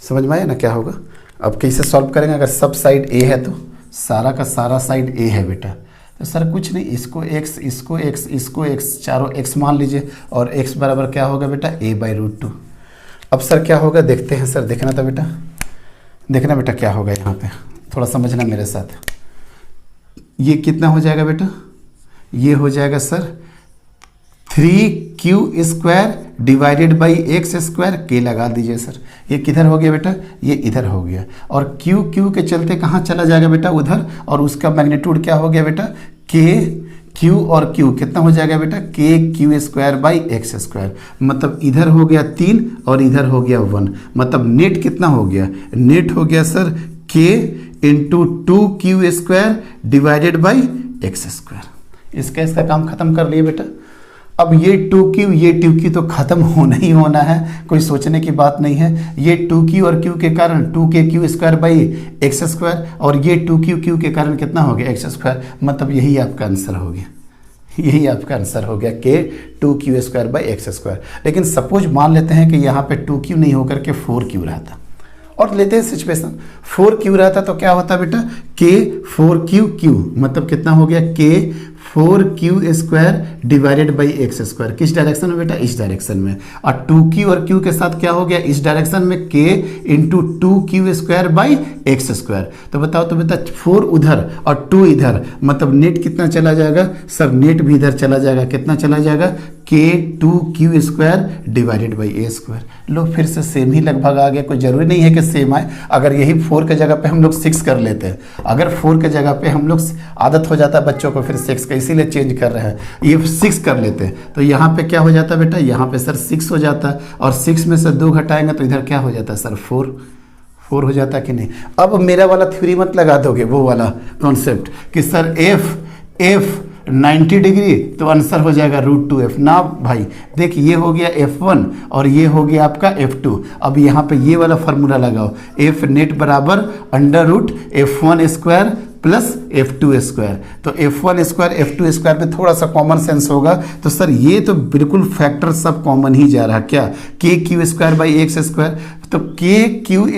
समझ में आया ना क्या होगा। अब कैसे सॉल्व करेंगे, अगर सब साइड A है तो सारा का सारा साइड A है बेटा, तो सर कुछ नहीं, इसको x, इसको x, इसको x, चारों x मान लीजिए, और x बराबर क्या होगा बेटा a/√2। अब सर क्या होगा देखते हैं सर, देखना था बेटा, देखना बेटा क्या होगा यहाँ पे, थोड़ा समझना मेरे साथ। ये कितना हो जाएगा बेटा, ये हो जाएगा सर 3Q² K लगा दीजिए सर। ये किधर हो गया बेटा, ये इधर हो गया, और Q के चलते कहाँ चला जाएगा बेटा उधर, और उसका मैग्नीट्यूड क्या हो गया बेटा Q और Q कितना हो जाएगा बेटा KQ²/x², मतलब इधर हो गया 3 और इधर हो गया 1, मतलब नेट कितना हो गया, नेट हो गया सर K × 2Q² इसका काम खत्म कर लिए बेटा। अब ये 2Q तो खत्म होना ही होना है, कोई सोचने की बात नहीं है। ये 2Q और Q के कारण 2KQ²/x², और ये 2Q के कारण कितना हो गया x², मतलब यही आपका आंसर हो गया, यही आपका आंसर हो गया K 2Q²/x²। लेकिन सपोज मान लेते हैं कि यहाँ पे 2Q नहीं होकर के 4Q रहता, और लेते हैं सिचुएशन 4Q रहता तो क्या होता बेटा K 4Q, मतलब कितना हो गया K 4Q²/x²। किस डायरेक्शन में बेटा, इस डायरेक्शन में, और 2Q और Q के साथ क्या हो गया इस डायरेक्शन में K × 2Q²/x²। तो बताओ तो बेटा 4 उधर और 2 इधर, मतलब नेट कितना चला जाएगा सर, नेट भी इधर चला जाएगा, कितना चला जाएगा K 2Q²/a²। लो फिर से सेम ही लगभग आ गया, कोई जरूरी नहीं है कि सेम आए। अगर यही 4 के जगह पे हम लोग 6 कर लेते हैं, अगर 4 के जगह पे हम लोग, आदत हो जाता है बच्चों को फिर 6 का, इसीलिए चेंज कर रहे हैं, ये 6 कर लेते हैं, तो यहाँ पे क्या हो जाता है बेटा, यहाँ पे सर 6 हो जाता है, और 6 में से 2 घटाएंगे तो इधर क्या हो जाता है सर 4 हो जाता है कि नहीं। अब मेरा वाला थ्योरी मत लगा दोगे, वो वाला कॉन्सेप्ट कि सर F 90 डिग्री तो आंसर हो जाएगा √2F ना भाई। देख ये हो गया F1 और ये हो गया आपका F2। अब यहाँ पे ये वाला फार्मूला लगाओ, F नेट बराबर √F1² प्लस F2²। तो F1² F2² में थोड़ा सा कॉमन सेंस होगा, तो सर ये तो बिल्कुल फैक्टर सब कॉमन ही जा रहा है, क्या KQ²/x², तो KQ²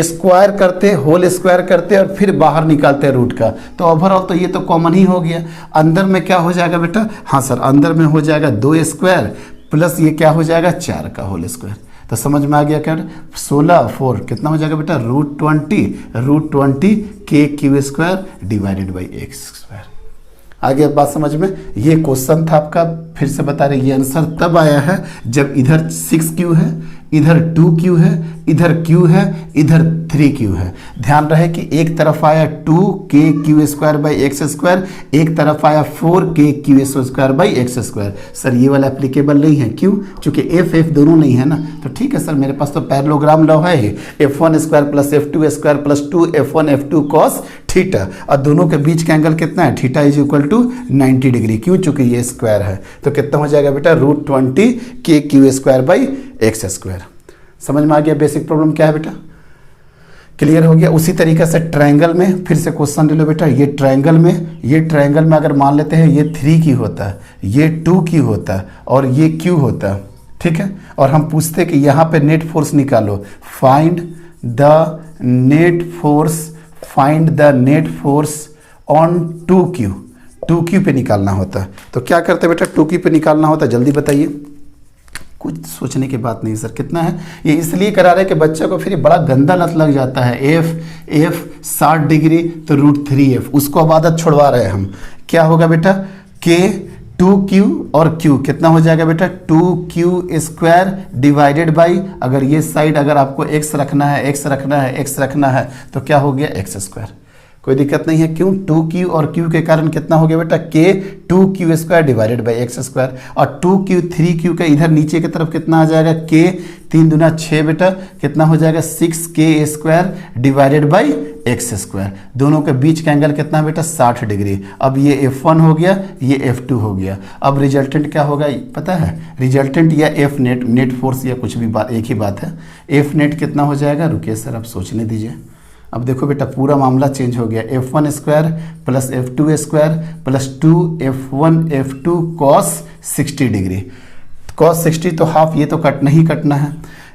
स्क्वायर करते, होल स्क्वायर करते और फिर बाहर निकालते हैं रूट का, तो ओवरऑल तो ये तो कॉमन ही हो गया। अंदर में क्या हो जाएगा बेटा, हाँ सर अंदर में हो जाएगा 2² प्लस ये क्या हो जाएगा 4 का होल स्क्वायर। तो समझ में आ गया क्या, 16 4 कितना हो जाएगा बेटा √20 KQ² / x²। आ गया बात समझ में। ये क्वेश्चन था आपका, फिर से बता रहे, ये आंसर तब आया है जब इधर 6q है, इधर 2q है, इधर q है, इधर 3q है। ध्यान रहे कि एक तरफ आया 2kq² एक तरफ आया 4kq² सर ये वाला एप्लीकेबल नहीं है, क्यों? चूंकि f दोनों नहीं है ना। तो ठीक है सर, मेरे पास तो पैरेललोग्राम लॉ है ही, f1² plus f2² plus 2f1 f2 cos theta, और दोनों के बीच का एंगल कितना है? Theta is equal to 90 degree. क्यों? चूंकि ये स्क्वायर है। तो कितना हो जाएगा बेटा? √20kq²/x²। समझ में आ गया बेसिक प्रॉब्लम क्या है बेटा? क्लियर हो गया। उसी तरीके से ट्रायंगल में फिर से क्वेश्चन ले लो बेटा। ये ट्रायंगल में अगर मान लेते हैं ये 3q होता है, ये 2q होता है और ये q होता है, ठीक है। और हम पूछते हैं कि यहाँ पे नेट फोर्स निकालो, find the net force on 2q पे निकालना होता है। तो क्या करते हैं बेटा? 2q पे निकालना होता है, जल्दी बताइए। कुछ सोचने की बात नहीं सर। कितना है? ये इसलिए करा रहे हैं कि बच्चे को फिर बड़ा गंदा लत लग जाता है। f 60 डिग्री तो √3f, उसको अब आदत छुड़वा रहे हैं हम। क्या होगा बेटा? k 2q और q कितना हो जाएगा बेटा? 2q² डिवाइडेड बाई, अगर ये साइड अगर आपको x रखना है तो क्या हो गया? x²। कोई दिक्कत नहीं है। क्यों? 2q और q के कारण कितना हो गया बेटा? k 2q² divided by x²। और 2q 3q का इधर नीचे की तरफ कितना आ जाएगा? k 3 दूना 6 बेटा, कितना हो जाएगा? 6k² divided by x²। दोनों के बीच का एंगल कितना है बेटा? 60 डिग्री। अब ये f1 हो गया, ये f2 हो गया। अब रिजल्टेंट क्या होगा पता है? रिजल्टेंट या f नेट फोर्स या कुछ भी बात, एक ही बात है। f नेट कितना हो जाएगा? रुकिए सर, अब सोचने दीजिए। अब देखो बेटा पूरा मामला चेंज हो गया। f1² plus f2² plus 2f1 f2 cos 60 degree. cos 60 तो हाफ, ये तो कटना है।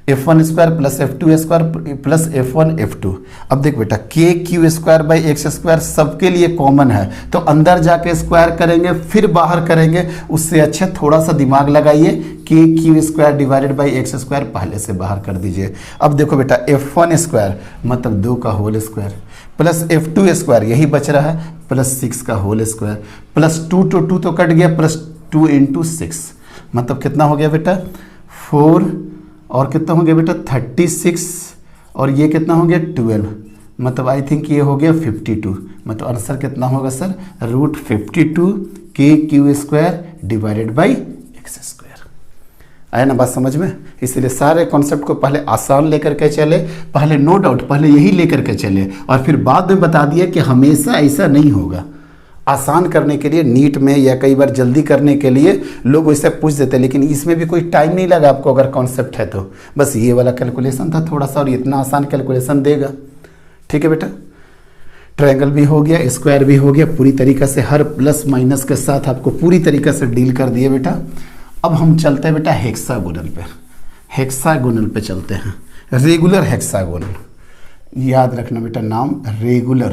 f1² plus f2² plus f1 f2। अब देख बेटा kq²/x² सबके लिए कॉमन है, तो अंदर जाके स्क्वायर करेंगे फिर बाहर करेंगे, उससे अच्छा थोड़ा सा दिमाग लगाइए। kq² डिवाइडेड बाई x² पहले से बाहर कर दीजिए। अब देखो बेटा f1² मतलब 2 का होल स्क्वायर प्लस f2² यही बच रहा है प्लस 6 का होल स्क्वायर प्लस 2 to 2 तो कट गया प्लस 2 × 6 मतलब कितना हो गया बेटा? 4 और कितना हो गया बेटा? 36 और ये कितना हो गया? 12 मतलब आई थिंक ये हो गया 52। मतलब आंसर कितना होगा sir? √52kq² divided by x²। आया ना बात समझ में? इसलिए सारे कॉन्सेप्ट को पहले आसान लेकर के चले, पहले नो डाउट पहले यही लेकर के चले, और फिर बाद में बता दिया कि हमेशा ऐसा नहीं होगा। आसान करने के लिए नीट में या कई बार जल्दी करने के लिए लोग वैसे पूछ देते हैं, लेकिन इसमें भी कोई टाइम नहीं लगा आपको अगर कॉन्सेप्ट है तो। बस ये वाला कैलकुलेशन था थोड़ा सा, और इतना आसान कैलकुलेशन देगा। ठीक है बेटा, ट्रायंगल भी हो गया, स्क्वायर भी हो गया, पूरी तरीके से हर प्लस माइनस के साथ आपको पूरी तरीके से डील कर दिए बेटा। अब हम चलते हैं बेटा हेक्सागोनल पे। हेक्सागोनल पे चलते हैं, रेगुलर हेक्सागोनल। याद रखना बेटा नाम, रेगुलर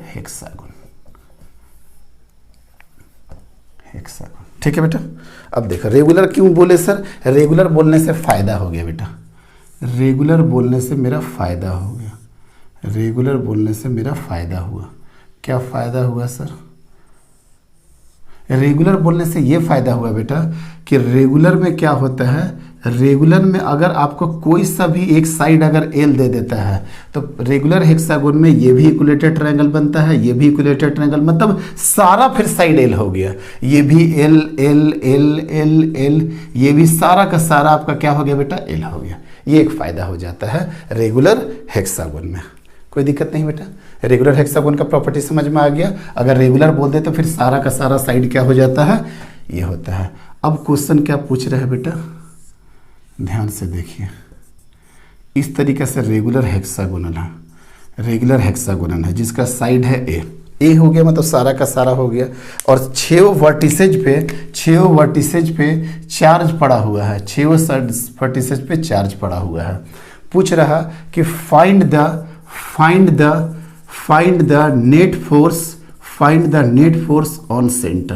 हेक्सागोन। ठीक है बेटा। अब देखो रेगुलर क्यों बोले सर? रेगुलर बोलने से फायदा हो गया बेटा, रेगुलर बोलने से मेरा फायदा हो गया, रेगुलर बोलने से मेरा फायदा हुआ। क्या फायदा हुआ सर? रेगुलर बोलने से ये फायदा हुआ बेटा कि रेगुलर में क्या होता है, रेगुलर में अगर आपको कोई सा भी एक साइड अगर एल दे देता है तो रेगुलर हेक्सागोन में ये भी इक्विलेटरल ट्रायंगल बनता है, ये भी इक्विलेटरल ट्रायंगल, मतलब सारा फिर साइड एल हो गया। ये भी L L L L L, ये भी सारा का सारा आपका क्या हो गया बेटा? एल हो गया। ये एक फायदा हो जाता है रेगुलर हेक्सागोन में। कोई दिक्कत नहीं बेटा, रेगुलर हेक्सागोन का प्रॉपर्टी समझ में आ गया। अगर रेगुलर बोल दे तो फिर सारा का सारा साइड क्या हो जाता है? ये होता है। अब क्वेश्चन क्या पूछ रहे हैं बेटा, ध्यान से देखिए। इस तरीके से रेगुलर हेक्सागोनल है, रेगुलर हेक्सागोनल है जिसका साइड है ए हो गया, मतलब सारा का सारा हो गया। और 6 वर्टिसेज पे चार्ज पड़ा हुआ है, 6 वर्टिसेज पे चार्ज पड़ा हुआ है। पूछ रहा कि find the net force on centre,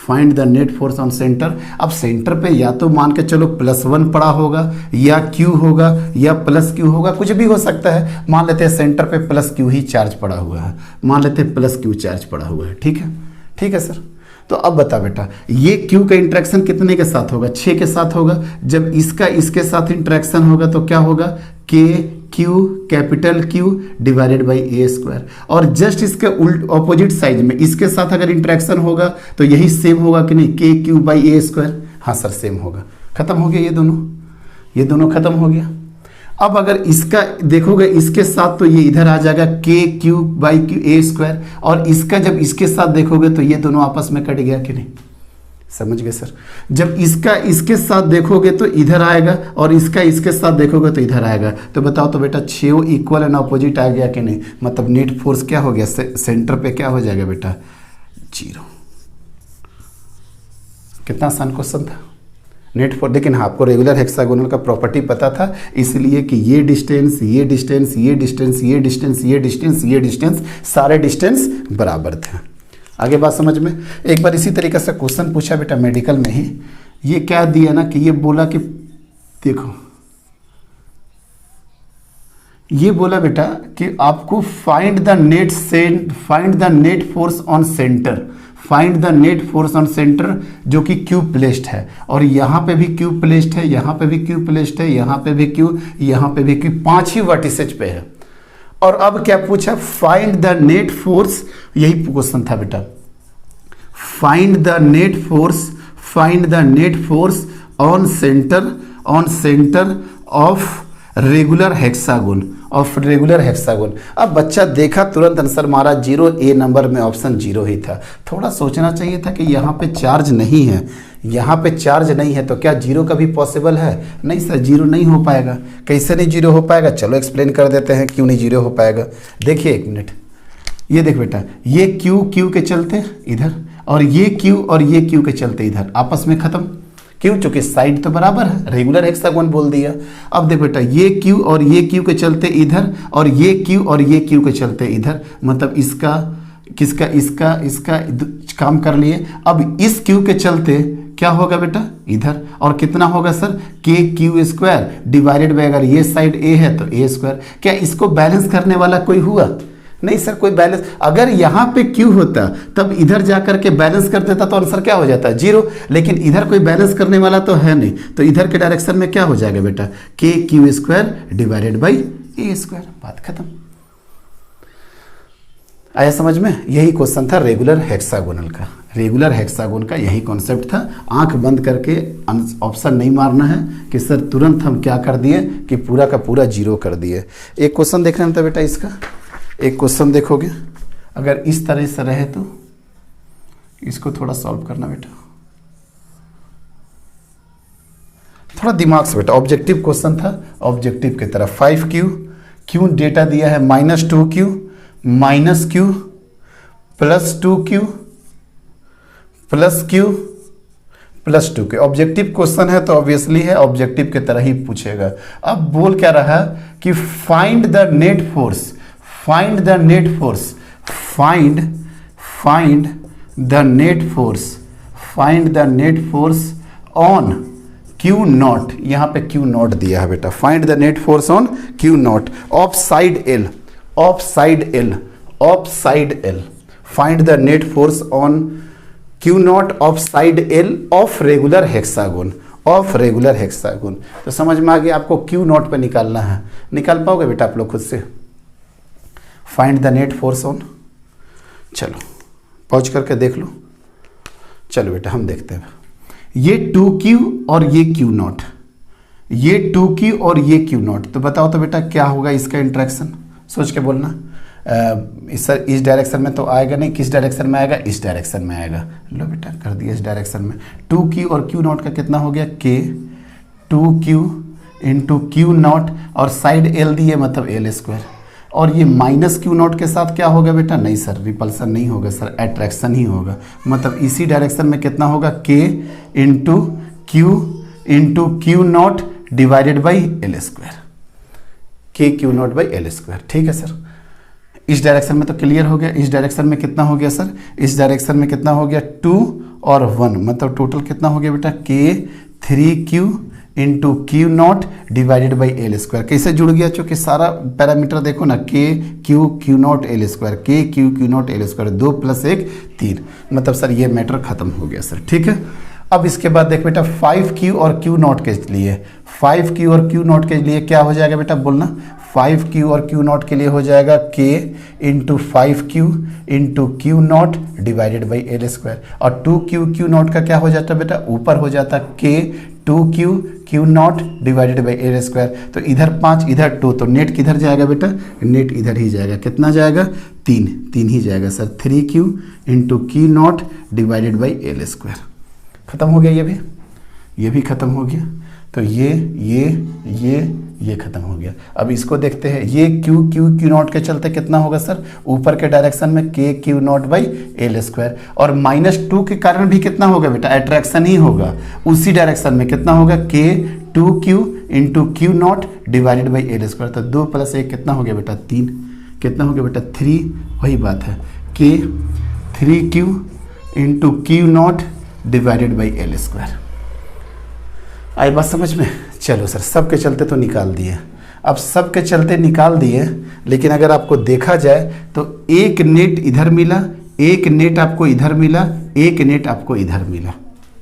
find the net force on centre. अब सेंटर पे या तो मान के चलो +1 पड़ा होगा या Q होगा या +Q होगा, कुछ भी हो सकता है। मान लेते हैं सेंटर पे +Q ही चार्ज पड़ा हुआ है, मान लेते हैं +Q चार्ज पड़ा हुआ है। ठीक है, ठीक है सर। तो अब बता बेटा, ये Q का इंटरेक्शन कितने के साथ होगा? 6 के साथ होगा। जब इसका इसके साथ इंटरेक्शन होगा तो क्या होगा? K Q capital Q divided by A square. और जस्ट इसके उल्ट ऑपोजिट साइड में इसके साथ अगर इंटरेक्शन होगा तो यही सेम होगा कि नहीं? K Q by A square. हाँ सर, सेम होगा। खत्म हो गया ये दोनों खत्म हो गया। अब अगर इसका देखोगे इसके साथ तो ये इधर आ जाएगा K Q by Q A square, और इसका जब इसके साथ देखोगे तो ये दोनों आपस में कट गया कि नहीं? समझ गए सर? जब इसका इसके साथ देखोगे तो इधर आएगा और इसका इसके साथ देखोगे तो इधर आएगा। तो बताओ तो बेटा 6 इक्वल एंड अपोजिट आ गया कि नहीं? मतलब नेट फोर्स क्या हो गया? सेंटर पे क्या हो जाएगा बेटा? 0। कितना आसान क्वेश्चन था नेट फोर्स। लेकिन हाँ, आपको रेगुलर हेक्सागोनल का प्रॉपर्टी पता था, इसलिए कि ये डिस्टेंस, ये डिस्टेंस, ये डिस्टेंस, ये डिस्टेंस, ये डिस्टेंस, ये डिस्टेंस, सारे डिस्टेंस बराबर थे। आगे बात समझ में? एक बार इसी तरीके से क्वेश्चन पूछा बेटा मेडिकल में ही। ये क्या दिया ना कि ये बोला कि देखो, ये बोला बेटा कि आपको find the net force on centre, find the net force on centre जो कि Q प्लेस्ड है, और यहाँ पे भी Q प्लेस्ड है, यहाँ पे भी Q प्लेस्ड है, यहाँ पे भी Q, यहाँ पे भी Q, 5 ही वर्टिसेज पे है। और अब क्या पूछा? फाइंड द नेट फोर्स, यही क्वेश्चन था बेटा। Find the net force on centre of regular hexagon. अब बच्चा देखा, तुरंत आंसर मारा 0। ए नंबर में ऑप्शन 0 ही था। थोड़ा सोचना चाहिए था कि यहाँ पे चार्ज नहीं है, यहाँ पे चार्ज नहीं है, तो क्या 0 कभी पॉसिबल है? नहीं सर, 0 नहीं हो पाएगा। कैसे नहीं 0 हो पाएगा? चलो एक्सप्लेन कर देते हैं क्यों नहीं 0 हो पाएगा। देखिए 1 मिनट, ये देख बेटा, ये Q के चलते इधर, और ये Q और ये Q के चलते इधर, आपस में खत्म। क्यों? चूंकि साइड तो बराबर है, रेगुलर हेक्सागोन बोल दिया। अब देख बेटा, ये Q और ये Q के चलते इधर, और ये Q और ये Q के चलते इधर, मतलब इसका किसका इसका काम कर लिए। अब इस Q के चलते क्या होगा बेटा? इधर, और कितना होगा sir? K Q square divided by, अगर ये साइड A है तो A स्क्वायर। क्या इसको बैलेंस करने वाला कोई हुआ? नहीं सर, कोई बैलेंस। अगर यहाँ पे Q होता तब इधर जाकर के बैलेंस कर देता तो आंसर क्या हो जाता? 0। लेकिन इधर कोई बैलेंस करने वाला तो है नहीं, तो इधर के डायरेक्शन में क्या हो जाएगा बेटा? K Q square divided by A square. बात खत्म। आया समझ में? यही क्वेश्चन था रेगुलर हेक्सागोनल का। रेगुलर हेक्सागोन का यही कॉन्सेप्ट था। आंख बंद करके ऑप्शन नहीं मारना है कि सर तुरंत हम क्या कर दिए कि पूरा का पूरा 0 कर दिए। एक क्वेश्चन देख रहे हैं तो बेटा, इसका एक क्वेश्चन देखोगे, अगर इस तरह से रहे तो इसको थोड़ा सॉल्व करना बेटा, थोड़ा दिमाग से बेटा। ऑब्जेक्टिव क्वेश्चन था, ऑब्जेक्टिव की तरफ। 5Q, Q डेटा दिया है -2Q minus Q plus 2Q plus Q plus 2Q। Objective question है तो ऑब्वियसली है, ऑब्जेक्टिव की तरह ही पूछेगा। अब बोल क्या रहा कि find the net force, find the net force, find the net force, find the net force on Q not. यहाँ पे Q नॉट दिया है बेटा। Find the net force on Q not of side L, of side L, of side L। Find the net force on Q not of side L of regular hexagon, of regular hexagon. तो समझ में आ गया, आपको Q नॉट पे निकालना है। निकाल पाओगे बेटा आप लोग खुद से? Find the net force on, चलो पॉज करके देख लो। चलो बेटा हम देखते हैं। ये 2Q और ये Q नॉट, ये 2Q और ये Q नॉट। तो बताओ तो बेटा क्या होगा इसका इंट्रैक्शन? सोच के बोलना। सर इस डायरेक्शन में तो आएगा नहीं, किस डायरेक्शन में आएगा? इस डायरेक्शन में आएगा। लो बेटा कर दिया इस डायरेक्शन में। 2Q और Q नॉट का कितना हो गया? K 2Q into Q not, और साइड L दी है मतलब L स्क्वायर। और ये माइनस Q नॉट के साथ क्या होगा बेटा? नहीं सर, रिपल्सन नहीं होगा सर, अट्रैक्शन ही होगा। मतलब इसी डायरेक्शन में कितना होगा? K into Q not divided by L square. K Q not by L square. ठीक है सर, इस डायरेक्शन में तो क्लियर हो गया, इस डायरेक्शन में कितना हो गया सर, इस डायरेक्शन में कितना हो गया 2 और 1, मतलब टोटल कितना हो गया बेटा K3Q into Q not divided by L square. कैसे जुड़ गया, चूंकि सारा पैरामीटर देखो ना, Q naught L square, Q naught L square, 2 + 1 3, मतलब सर ये मैटर खत्म हो गया सर। ठीक है, अब इसके बाद देख बेटा 5Q और Q नॉट के लिए, 5Q और Q नॉट के लिए क्या हो जाएगा बेटा बोलना, 5Q और Q नॉट के लिए हो जाएगा K into 5Q into Q not divided by L square, और 2Q नॉट का क्या हो जाता है बेटा, ऊपर हो जाता K 2Q not divided by L square. तो इधर 5 इधर 2, तो नेट किधर जाएगा बेटा, नेट इधर ही जाएगा, कितना जाएगा 3 ही जाएगा sir, 3Q into Q not divided by L square. खत्म हो गया, ये भी खत्म हो गया। तो ये खत्म हो गया। अब इसको देखते हैं, ये क्यू नॉट के चलते कितना होगा सर, ऊपर के डायरेक्शन में K not by L square, और -2 के कारण भी कितना होगा बेटा, अट्रैक्शन ही होगा, उसी डायरेक्शन में कितना होगा K2Q into Q not divided by L square. तो 2 + 1 कितना हो गया बेटा 3, कितना हो गया बेटा 3, वही बात है K3Q into Q not divided by L square. आई बात समझ में। चलो सर, सबके चलते तो निकाल दिए, अब सबके चलते निकाल दिए, लेकिन अगर आपको देखा जाए तो एक नेट इधर मिला, एक नेट आपको इधर मिला, एक नेट आपको इधर मिला।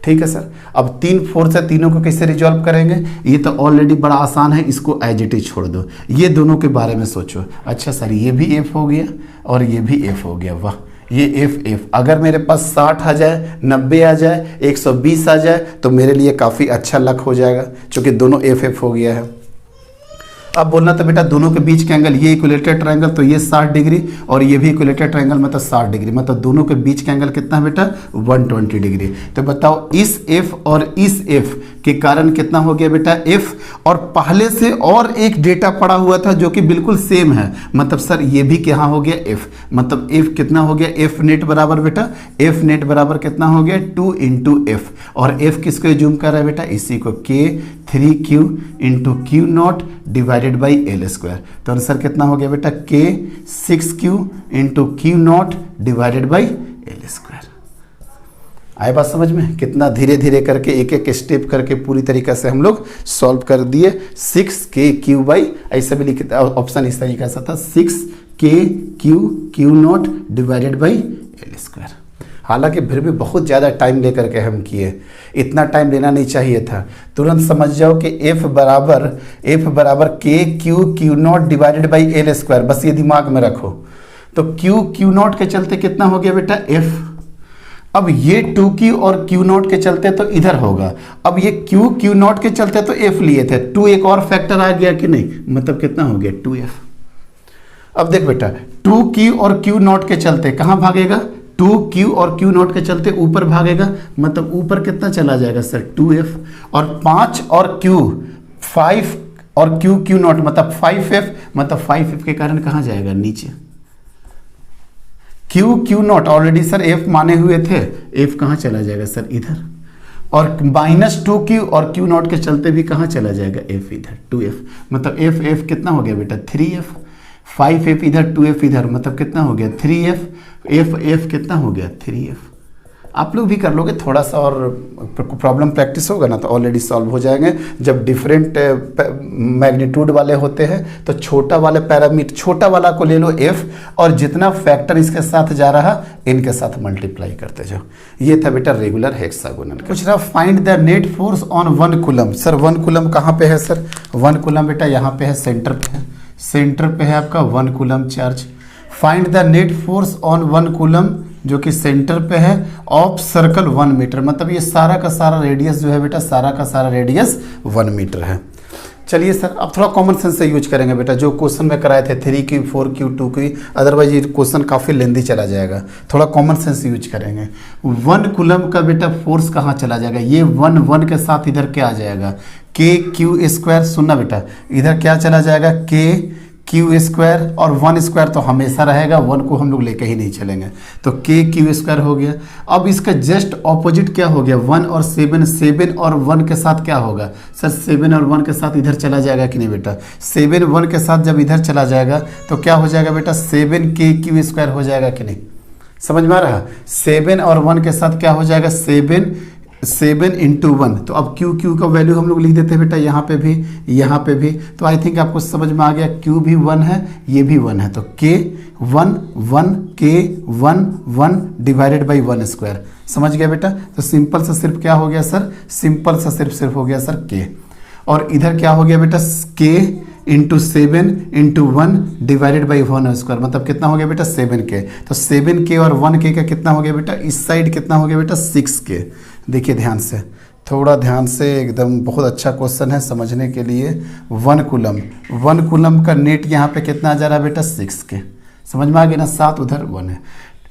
ठीक है सर, अब 3 फोर्स है, तीनों को कैसे रिजॉल्व करेंगे, ये तो ऑलरेडी बड़ा आसान है, इसको एज इट इज छोड़ दो, ये दोनों के बारे में सोचो। अच्छा सर, ये भी एफ हो गया और ये भी एफ हो गया, वाह, ये एफ अगर मेरे पास 60 आ जाए, 90 आ जाए, 120 आ जाए तो मेरे लिए काफ़ी अच्छा लक हो जाएगा, क्योंकि दोनों एफ हो गया है। अब बोलना तो बेटा दोनों के बीच के एंगल, ये इक्विलेटरल ट्रायंगल तो ये 60 डिग्री और ये भी इक्विलेटरल ट्रायंगल मतलब 60 डिग्री, मतलब दोनों के बीच का एंगल कितना है बेटा 120 डिग्री। तो बताओ इस एफ और इस एफ के कारण कितना हो गया बेटा एफ, और पहले से और एक डेटा पड़ा हुआ था जो कि बिल्कुल सेम है, मतलब सर ये भी क्या हो गया एफ, मतलब एफ कितना हो गया, एफ नेट बराबर बेटा, एफ नेट बराबर कितना हो गया 2 इंटू एफ, और एफ किसको जूम कर रहा है बेटा, इसी को K3Q into Q not divided by L square. तो आंसर कितना हो गया बेटा K6Q into Q not divided by L square. आए बात समझ में, कितना धीरे धीरे करके एक एक स्टेप करके पूरी तरीके से हम लोग सॉल्व कर दिए। 6KQ बाई, ऐसे भी लिखते ऑप्शन इस तरीके से था 6KQ not divided by L square. हालांकि फिर भी बहुत ज़्यादा टाइम लेकर के हम किए, इतना टाइम लेना नहीं चाहिए था। तुरंत समझ जाओ कि F बराबर KQ not divided by L square, बस ये दिमाग में रखो। तो क्यू नॉट के चलते कितना हो गया बेटा F, अब ये 2Q और Q नॉट के चलते तो इधर होगा, अब ये Q नॉट के चलते तो F लिए थे, 2 एक और फैक्टर आ गया कि नहीं, मतलब कितना हो गया 2F। अब देख बेटा 2Q और Q नॉट के चलते कहाँ भागेगा, 2Q और Q नॉट के चलते ऊपर भागेगा, मतलब ऊपर कितना चला जाएगा सर 2F, और 5 और Q 5 और Q नॉट मतलब 5F, मतलब 5F के कारण कहाँ जाएगा नीचे। Q not already sir F माने हुए थे, F कहाँ चला जाएगा सर इधर, और -2Q और Q नॉट के चलते भी कहाँ चला जाएगा F इधर 2F, मतलब F कितना हो गया बेटा 3F, 5F इधर 2F इधर, मतलब कितना हो गया 3F, F कितना हो गया 3F। आप लोग भी कर लोगे, थोड़ा सा और प्रॉब्लम प्रैक्टिस होगा ना तो ऑलरेडी सॉल्व हो जाएंगे। जब डिफरेंट मैग्नीट्यूड वाले होते हैं तो छोटा वाला को ले लो F, और जितना फैक्टर इसके साथ जा रहा इनके साथ मल्टीप्लाई करते जाओ। ये था बेटा रेगुलर हेक्सागोनल। कुछ रहा find the net force on 1 coulomb. Sir 1 coulomb कहाँ पे है सर, 1 कूलम बेटा यहाँ पे है, सेंटर पे है, सेंटर पे है आपका 1 coulomb charge. Find the net force on 1 coulomb जो कि सेंटर पे है ऑफ सर्कल 1 मीटर, मतलब ये सारा का सारा रेडियस जो है बेटा, सारा का सारा रेडियस 1 मीटर है। चलिए सर अब थोड़ा कॉमन सेंस से यूज करेंगे बेटा, जो क्वेश्चन में कराए थे 3Q 4Q 2Q, अदरवाइज ये क्वेश्चन काफ़ी लेंदी चला जाएगा, थोड़ा कॉमन सेंस यूज करेंगे। 1 कूलम का बेटा फोर्स कहाँ चला जाएगा, ये 1 के साथ इधर क्या आ जाएगा KQ स्क्वायर, सुनना बेटा इधर क्या चला जाएगा KQ क्यू स्क्वायर और 1 स्क्वायर तो हमेशा रहेगा, 1 को हम लोग लेके ही नहीं चलेंगे, तो के क्यू स्क्वायर हो गया। अब इसका जस्ट ऑपोजिट क्या हो गया, 1 और 7, 7 और 1 के साथ क्या होगा सर, 7 और 1 के साथ इधर चला जाएगा कि नहीं बेटा, 7 1 के साथ जब इधर चला जाएगा तो क्या हो जाएगा बेटा, 7 के क्यू स्क्वायर हो जाएगा कि नहीं, समझ में आ रहा, 7 और 1 के साथ क्या हो जाएगा, 7 इंटू 1, तो अब क्यू का वैल्यू हम लोग लिख देते हैं बेटा यहाँ पे भी, तो आई थिंक आपको समझ में आ गया, क्यू भी 1 है, ये भी 1 है, तो के 1 1 के 1 1 डिवाइडेड बाई 1 स्क्वायर, समझ गया बेटा। तो सिंपल सा सिर्फ क्या हो गया सर, सिंपल सा सिर्फ हो गया सर के, और इधर क्या हो गया बेटा, के into 7 into 1 divided by 1 square, मतलब कितना हो गया बेटा 7k, तो 7k और 1k का कितना हो गया बेटा, इस साइड कितना हो गया बेटा 6k। देखिए ध्यान से, थोड़ा ध्यान से, एकदम बहुत अच्छा क्वेश्चन है समझने के लिए। 1 कूलम का नेट यहाँ पे कितना आ जा रहा है बेटा 6k, समझ में आ गया ना, 7 उधर 1 है।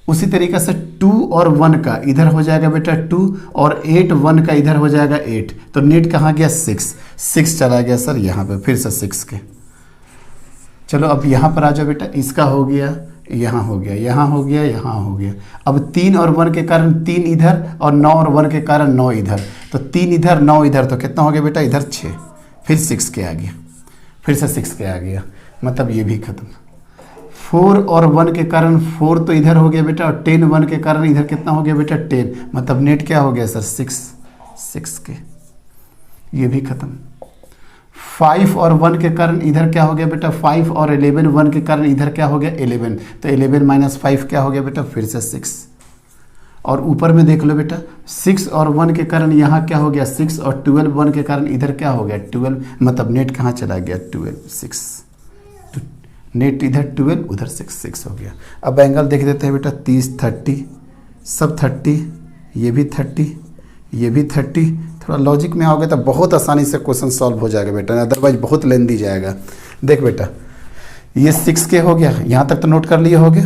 उसी तरीके से 2 और 1 का इधर हो जाएगा बेटा 2 और 8 1 का इधर हो जाएगा 8, तो नेट कहाँ गया 6 चला गया सर यहाँ पे, फिर से 6k। चलो अब यहाँ पर आ जाओ बेटा, इसका हो गया, यहाँ हो गया, यहाँ हो गया, यहाँ हो गया। अब 3 और 1 के कारण 3 इधर और 9 और 1 के कारण 9 इधर, तो 3 इधर 9 इधर, तो कितना हो गया बेटा इधर 6, फिर 6k आ गया, फिर से 6k आ गया, मतलब ये भी खत्म। 4 और 1 के कारण 4 तो इधर हो गया बेटा, और 10 1 के कारण इधर कितना हो गया बेटा 10, मतलब नेट क्या हो गया सर 6k, ये भी खत्म। 5 और 1 के कारण इधर क्या हो गया बेटा 5 और 11 1 के कारण इधर क्या हो गया 11, तो 11 माइनस 5 क्या हो गया बेटा फिर से 6, और ऊपर में देख लो बेटा 6 और 1 के कारण यहाँ क्या हो गया 6, और 12 1 के कारण इधर क्या हो गया 12, मतलब नेट कहाँ चला गया 12 6, नेट इधर 12 उधर 6 हो गया। अब एंगल देख देते हैं बेटा 30 30, सब 30, ये भी 30, ये भी 30, थोड़ा लॉजिक में आओगे तो बहुत आसानी से क्वेश्चन सॉल्व हो जाएगा बेटा, अदरवाइज बहुत लेंदी जाएगा। देख बेटा ये 6k हो गया, यहाँ तक तो नोट कर लिए होगे।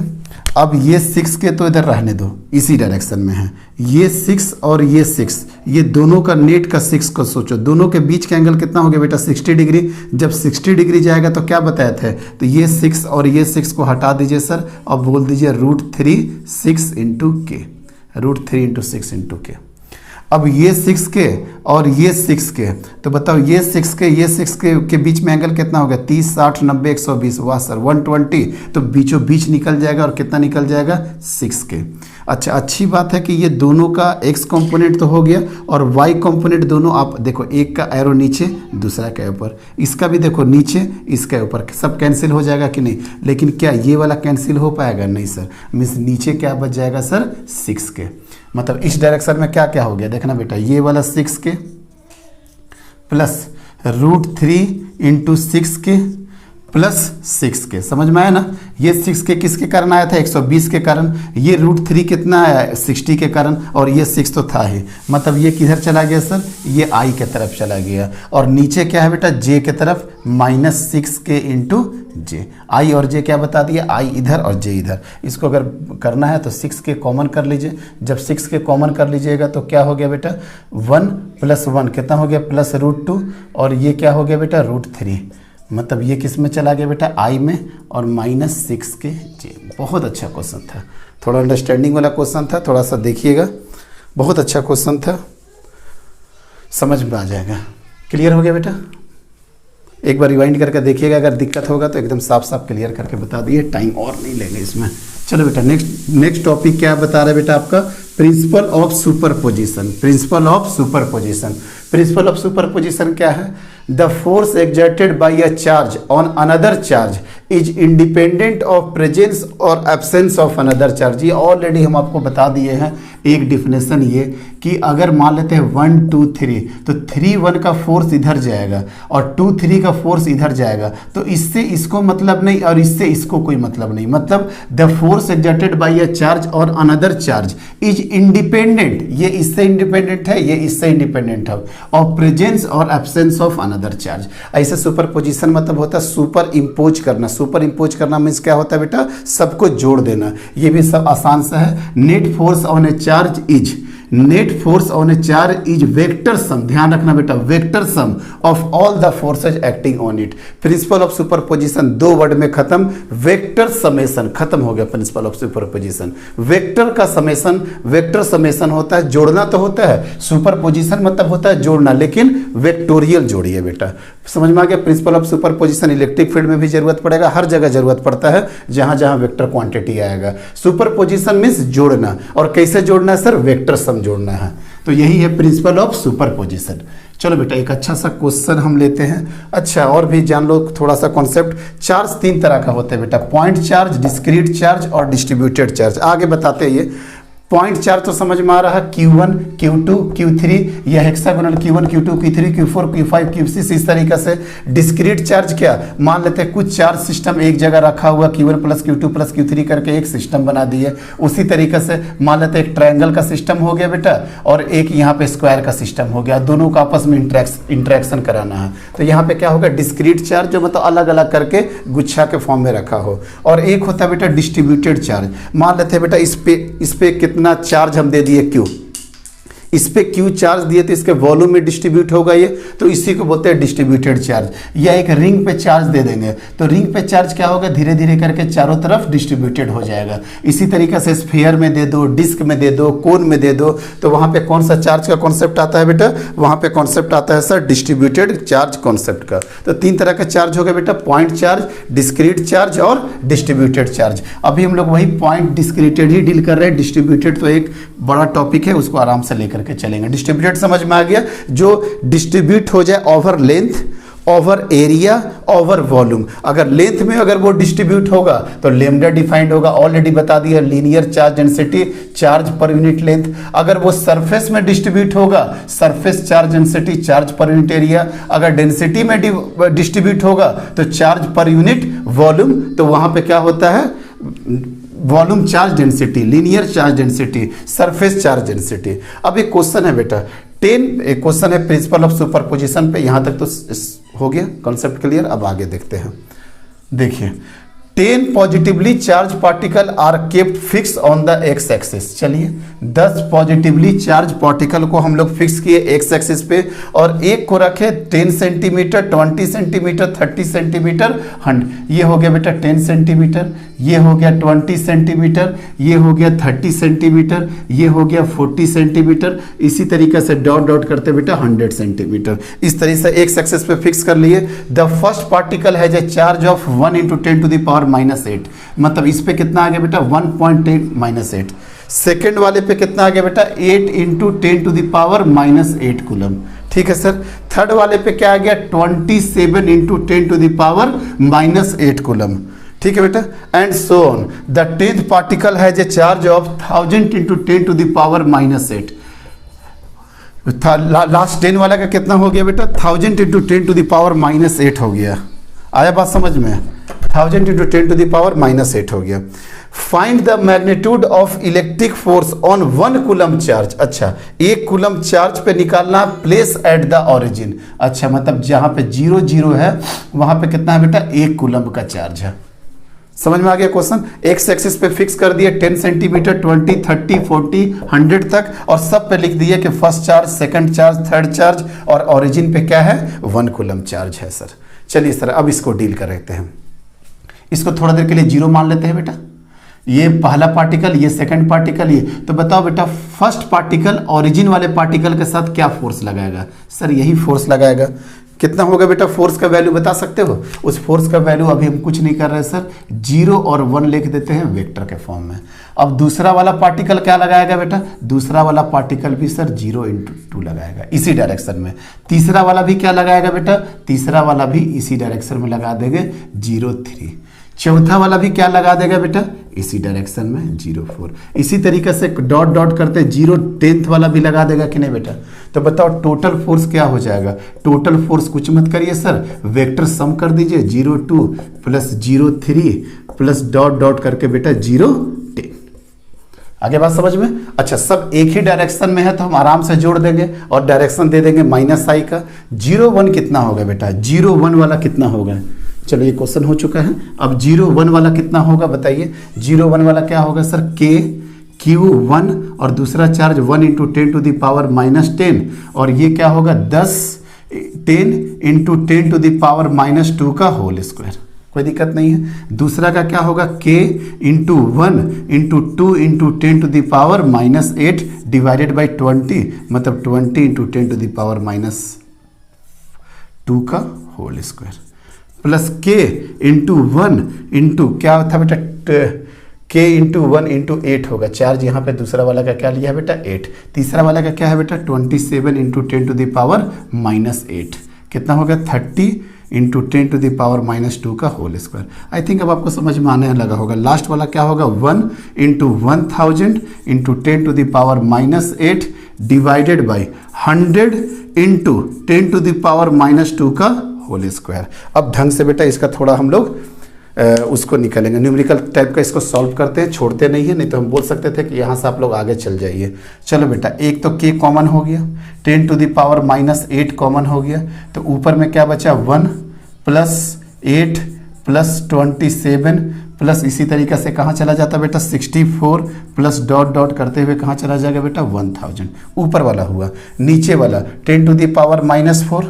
अब ये 6k तो इधर रहने दो, इसी डायरेक्शन में है, ये 6 और ये 6, ये दोनों का नेट का 6 को सोचो, दोनों के बीच का एंगल कितना हो गया बेटा 60 डिग्री। जब 60 डिग्री जाएगा तो क्या बताए थे, तो ये 6 और ये 6 को हटा दीजिए सर, और बोल दीजिए √3 6 इंटू के, √3 इंटू 6 इंटू के। अब ये 6k और ये 6k, तो बताओ ये 6k के बीच में एंगल कितना हो गया 30 60 90 120, वाह सर 120, तो बीचों बीच निकल जाएगा, और कितना निकल जाएगा 6k। अच्छा अच्छी बात है कि ये दोनों का x कंपोनेंट तो हो गया, और y कंपोनेंट दोनों आप देखो, एक का एरो नीचे दूसरा के ऊपर, इसका भी देखो नीचे इसके ऊपर, सब कैंसिल हो जाएगा कि नहीं, लेकिन क्या ये वाला कैंसिल हो पाएगा, नहीं सर, मीन्स नीचे क्या बच जाएगा सर 6k। मतलब इस डायरेक्शन में क्या क्या हो गया देखना बेटा, ये वाला 6k plus √3 into 6k plus 6k, समझ में आया ना। ये 6k किसके कारण आया था 120 के कारण, ये √3 कितना आया 60 के कारण, और ये 6 तो था ही, मतलब ये किधर चला गया सर, ये i के तरफ चला गया, और नीचे क्या है बेटा j के तरफ -6k इंटू j, i और j क्या बता दिया, i इधर और j इधर। इसको अगर करना है तो 6k कॉमन कर लीजिए, जब 6k कॉमन कर लीजिएगा तो क्या हो गया बेटा 1 + 1 कितना हो गया +√2, और ये क्या हो गया बेटा √3, मतलब ये किस में चला गया बेटा i में, और -6k j। बहुत अच्छा क्वेश्चन था, थोड़ा अंडरस्टैंडिंग वाला क्वेश्चन था, थोड़ा सा देखिएगा, बहुत अच्छा क्वेश्चन था, समझ में आ जाएगा। क्लियर हो गया बेटा, एक बार रिवाइंड करके देखिएगा, अगर दिक्कत होगा तो एकदम साफ साफ क्लियर करके बता दिए, टाइम और नहीं लेंगे इसमें। चलो बेटा नेक्स्ट टॉपिक क्या बता रहा है बेटा आपका, principle of superposition. Principle of superposition, principle of superposition क्या है, the force exerted by a charge on another charge is independent of presence और एब्सेंस ऑफ अनदर चार्ज। ये ऑलरेडी हम आपको बता दिए हैं एक डिफिनेशन, ये कि अगर मान लेते हैं 1 2 3, तो 3 1 का फोर्स इधर जाएगा और 2 3 का फोर्स इधर जाएगा, तो इससे इसको मतलब नहीं और इससे इसको कोई मतलब नहीं, मतलब the force exerted by a charge और अनदर चार्ज इज इंडिपेंडेंट, ये इससे इंडिपेंडेंट है, ये इससे इंडिपेंडेंट है, ऑफ प्रेजेंस और एब्सेंस ऑफ अनदर चार्ज। ऐसे सुपरपोजिशन मतलब होता है सुपर इम्पोज करना। सुपर इम्पोज करना मीन्स क्या होता है बेटा, सबको जोड़ देना। ये भी सब आसान सा है। Net force on A charge is, net force on A charge is vector sum, ध्यान रखना बेटा, vector sum of all the forces acting on it. Principle of superposition 2 word में खत्म, वेक्टर समेशन, खत्म हो गया प्रिंसिपल ऑफ सुपरपोजिशन। वेक्टर का समेशन, वेक्टर समेशन होता है, जोड़ना तो होता है, सुपरपोजिशन मतलब होता है जोड़ना, लेकिन वेक्टोरियल जोड़िए बेटा, समझ में आ गया। Principle of superposition electric field में भी जरूरत पड़ेगा, हर जगह जरूरत पड़ता है जहां जहां वेक्टर क्वांटिटी आएगा। सुपरपोजिशन मींस जोड़ना, और कैसे जोड़ना है सर, वेक्टर सम जोड़ना है, तो यही है प्रिंसिपल ऑफ सुपरपोजिशन। चलो बेटा एक अच्छा सा क्वेश्चन हम लेते हैं। अच्छा और भी जान लो थोड़ा सा कॉन्सेप्ट। चार्ज 3 तरह का होता है बेटा, पॉइंट चार्ज, डिस्क्रीट चार्ज और डिस्ट्रीब्यूटेड चार्ज। आगे बताते हैं ये पॉइंट चार्ज तो समझ में आ रहा है, Q1, Q2, Q3, या hexagonal Q1, Q2, Q3, Q4, Q5, Q6 इस तरीके से। डिस्क्रीट चार्ज क्या, मान लेते हैं कुछ चार्ज सिस्टम एक जगह रखा हुआ, Q1 plus Q2 plus Q3 करके एक सिस्टम बना दिए। उसी तरीके से मान लेते हैं एक ट्रायंगल का सिस्टम हो गया बेटा, और एक यहाँ पे स्क्वायर का सिस्टम हो गया, दोनों का आपस में इंट्रैक्शन कराना है, तो यहाँ पे क्या होगा, डिस्क्रीट चार्ज, जो मतलब अलग अलग करके गुच्छा के फॉर्म में रखा हो। और एक होता है बेटा डिस्ट्रीब्यूटेड चार्ज, मान लेते हैं बेटा इस पे कितना चार्ज हम दे दिए Q, इस पे Q चार्ज दिए तो इसके वॉल्यूम में डिस्ट्रीब्यूट होगा ये, तो इसी को बोलते हैं डिस्ट्रीब्यूटेड चार्ज। या एक रिंग पे चार्ज दे देंगे तो रिंग पे चार्ज क्या होगा, धीरे धीरे करके चारों तरफ डिस्ट्रीब्यूटेड हो जाएगा। इसी तरीके से स्फीयर में दे दो, डिस्क में दे दो, कोन में दे दो, तो वहां पे कौन सा चार्ज का कॉन्सेप्ट आता है बेटा, वहां पे कॉन्सेप्ट आता है सर डिस्ट्रीब्यूटेड चार्ज कॉन्सेप्ट का। तो 3 तरह का चार्ज होगा बेटा, पॉइंट चार्ज, डिस्क्रीट चार्ज और डिस्ट्रीब्यूटेड चार्ज। अभी हम लोग वही पॉइंट डिस्क्रीटेड ही डील कर रहे हैं, डिस्ट्रीब्यूटेड तो एक बड़ा टॉपिक है, उसको आराम से लेकर के चलेंगे। डिस्ट्रीब्यूटेड समझ में आ गया, जो डिस्ट्रीब्यूट हो जाए over length, over area, over volume. अगर लेंथ में अगर वो डिस्ट्रीब्यूट होगा तो लेमडा डिफाइंड होगा, ऑलरेडी बता दिया, linear charge density, charge per unit length. अगर वो सरफेस में डिस्ट्रीब्यूट होगा, surface charge density, charge per unit area. अगर डेंसिटी में डिस्ट्रीब्यूट होगा तो चार्ज पर यूनिट वॉल्यूम, तो वहां पे क्या होता है, volume charge density, linear charge density, surface charge density. अब एक क्वेश्चन है बेटा, एक क्वेश्चन है प्रिंसिपल ऑफ सुपरपोजिशन पे, यहां तक तो हो गया कॉन्सेप्ट क्लियर। अब आगे देखते हैं, देखिए 10 positively charge particle are kept fix on the X axis. चलिए 10 पॉजिटिवली चार्ज पार्टिकल को हम लोग फिक्स किए एक्स एक्सिस पे, और एक को रखे 10 सेंटीमीटर, 20 सेंटीमीटर, 30 सेंटीमीटर, 100। ये हो गया बेटा 10 सेंटीमीटर, ये हो गया 20 सेंटीमीटर, ये हो गया 30 सेंटीमीटर, ये हो गया 40 सेंटीमीटर। इसी तरीके से डॉट डॉट करते बेटा 100 सेंटीमीटर। इस तरह से एक्स एक्सिस पे फिक्स कर लिए। The first particle has a charge of 1 × 10 to the power -8, मतलब इस पे कितना आ गया बेटा 1.8 -8। सेकेंड वाले पे कितना आ गया बेटा 8 × 10 to the power -8 कूलम। ठीक है सर। थर्ड वाले पे क्या आ गया 27 × 10 to the power -8 कूलम। ठीक है बेटा, and so on. The 10th particle has a charge of 1000 × 10 to the power -8। Last 10 वाला का कितना हो गया बेटा 1000 × 10 to the power -8 हो गया। आया बात समझ में, 1000 × 10 to the power -8 हो गया। Find the magnitude of electric force on 1 coulomb charge. अच्छा 1 कूलम चार्ज पे निकालना, प्लेस एट द ओरिजिन। अच्छा मतलब जहां पे 0 0 है वहां पे कितना है बेटा 1 कूलम का चार्ज है। समझ में आ गया क्वेश्चन। एक्स एक्सिस पे फिक्स कर दिए 10 सेंटीमीटर, 20, 30, 40, 100 तक, और सब पे लिख दिए कि first charge, second charge, third charge, और ओरिजिन पे क्या है 1 कूलम चार्ज है सर। चलिए सर अब इसको डील कर लेते हैं। इसको थोड़ा देर के लिए 0 मान लेते हैं बेटा। ये पहला पार्टिकल, ये सेकंड पार्टिकल, ये तो बताओ बेटा फर्स्ट पार्टिकल ओरिजिन वाले पार्टिकल के साथ क्या फोर्स लगाएगा। सर यही फोर्स लगाएगा। कितना होगा बेटा फोर्स का वैल्यू बता सकते हो। उस फोर्स का वैल्यू अभी हम कुछ नहीं कर रहे सर, 0 और 1 लिख देते हैं वेक्टर के फॉर्म में। अब दूसरा वाला पार्टिकल क्या लगाएगा बेटा, दूसरा वाला पार्टिकल भी सर 0 × 2 लगाएगा इसी डायरेक्शन में। तीसरा वाला भी क्या लगाएगा बेटा, तीसरा वाला भी इसी डायरेक्शन में लगा देंगे 0 3। चौथा वाला भी क्या लगा देगा बेटा इसी डायरेक्शन में 0 4। इसी तरीके से डॉट डॉट करते 0 10th वाला भी लगा देगा कि नहीं बेटा। तो बताओ टोटल फोर्स क्या हो जाएगा। टोटल फोर्स कुछ मत करिए सर, वेक्टर सम कर दीजिए 0 2 प्लस 0 3 प्लस डॉट डॉट करके बेटा 0 10। आगे बात समझ में। अच्छा सब एक ही डायरेक्शन में है तो हम आराम से जोड़ देंगे और डायरेक्शन दे देंगे -i का। 0 1 कितना होगा बेटा, 0 1 वाला कितना होगा। चलो ये क्वेश्चन हो चुका है। अब 0 1 वाला कितना होगा बताइए। 0 1 वाला क्या होगा सर, k Q1 और दूसरा charge 1 into 10 to the power -10, और ये क्या होगा 10 इंटू 10 टू द पावर -2 का होल स्क्वायर। कोई दिक्कत नहीं है। दूसरा का क्या होगा k into 1 into 2 into 10 to the power -8 divided by 20, मतलब 20 इंटू 10 टू द पावर -2 का whole square, plus k into 1 into क्या था बेटा k इंटू 1 इंटू 8 होगा। चार्ज यहाँ पे दूसरा वाला का क्या लिया है बेटा 8। तीसरा वाला का क्या है बेटा 27 इंटू 10 टू द पावर -8, कितना होगा 30 इंटू 10 टू द पावर -2 का होल स्क्वायर। आई थिंक अब आपको समझ में आने लगा होगा। लास्ट वाला क्या होगा 1 into 1000 into 10 to the power -8 divided by 100 into 10 to the power -2 का होल स्क्वायर। अब ढंग से बेटा इसका थोड़ा हम लोग उसको निकालेंगे, न्यूमेरिकल टाइप का इसको सॉल्व करते हैं, छोड़ते नहीं है, नहीं तो हम बोल सकते थे कि यहाँ से आप लोग आगे चल जाइए। चलो बेटा, एक तो k कॉमन हो गया, 10 टू द पावर -8 कॉमन हो गया, तो ऊपर में क्या बचा 1 प्लस 8 प्लस 27 प्लस इसी तरीके से कहाँ चला जाता बेटा 64 प्लस डॉट डॉट करते हुए कहाँ चला जाएगा बेटा 1000। ऊपर वाला हुआ, नीचे वाला 10 टू द पावर -4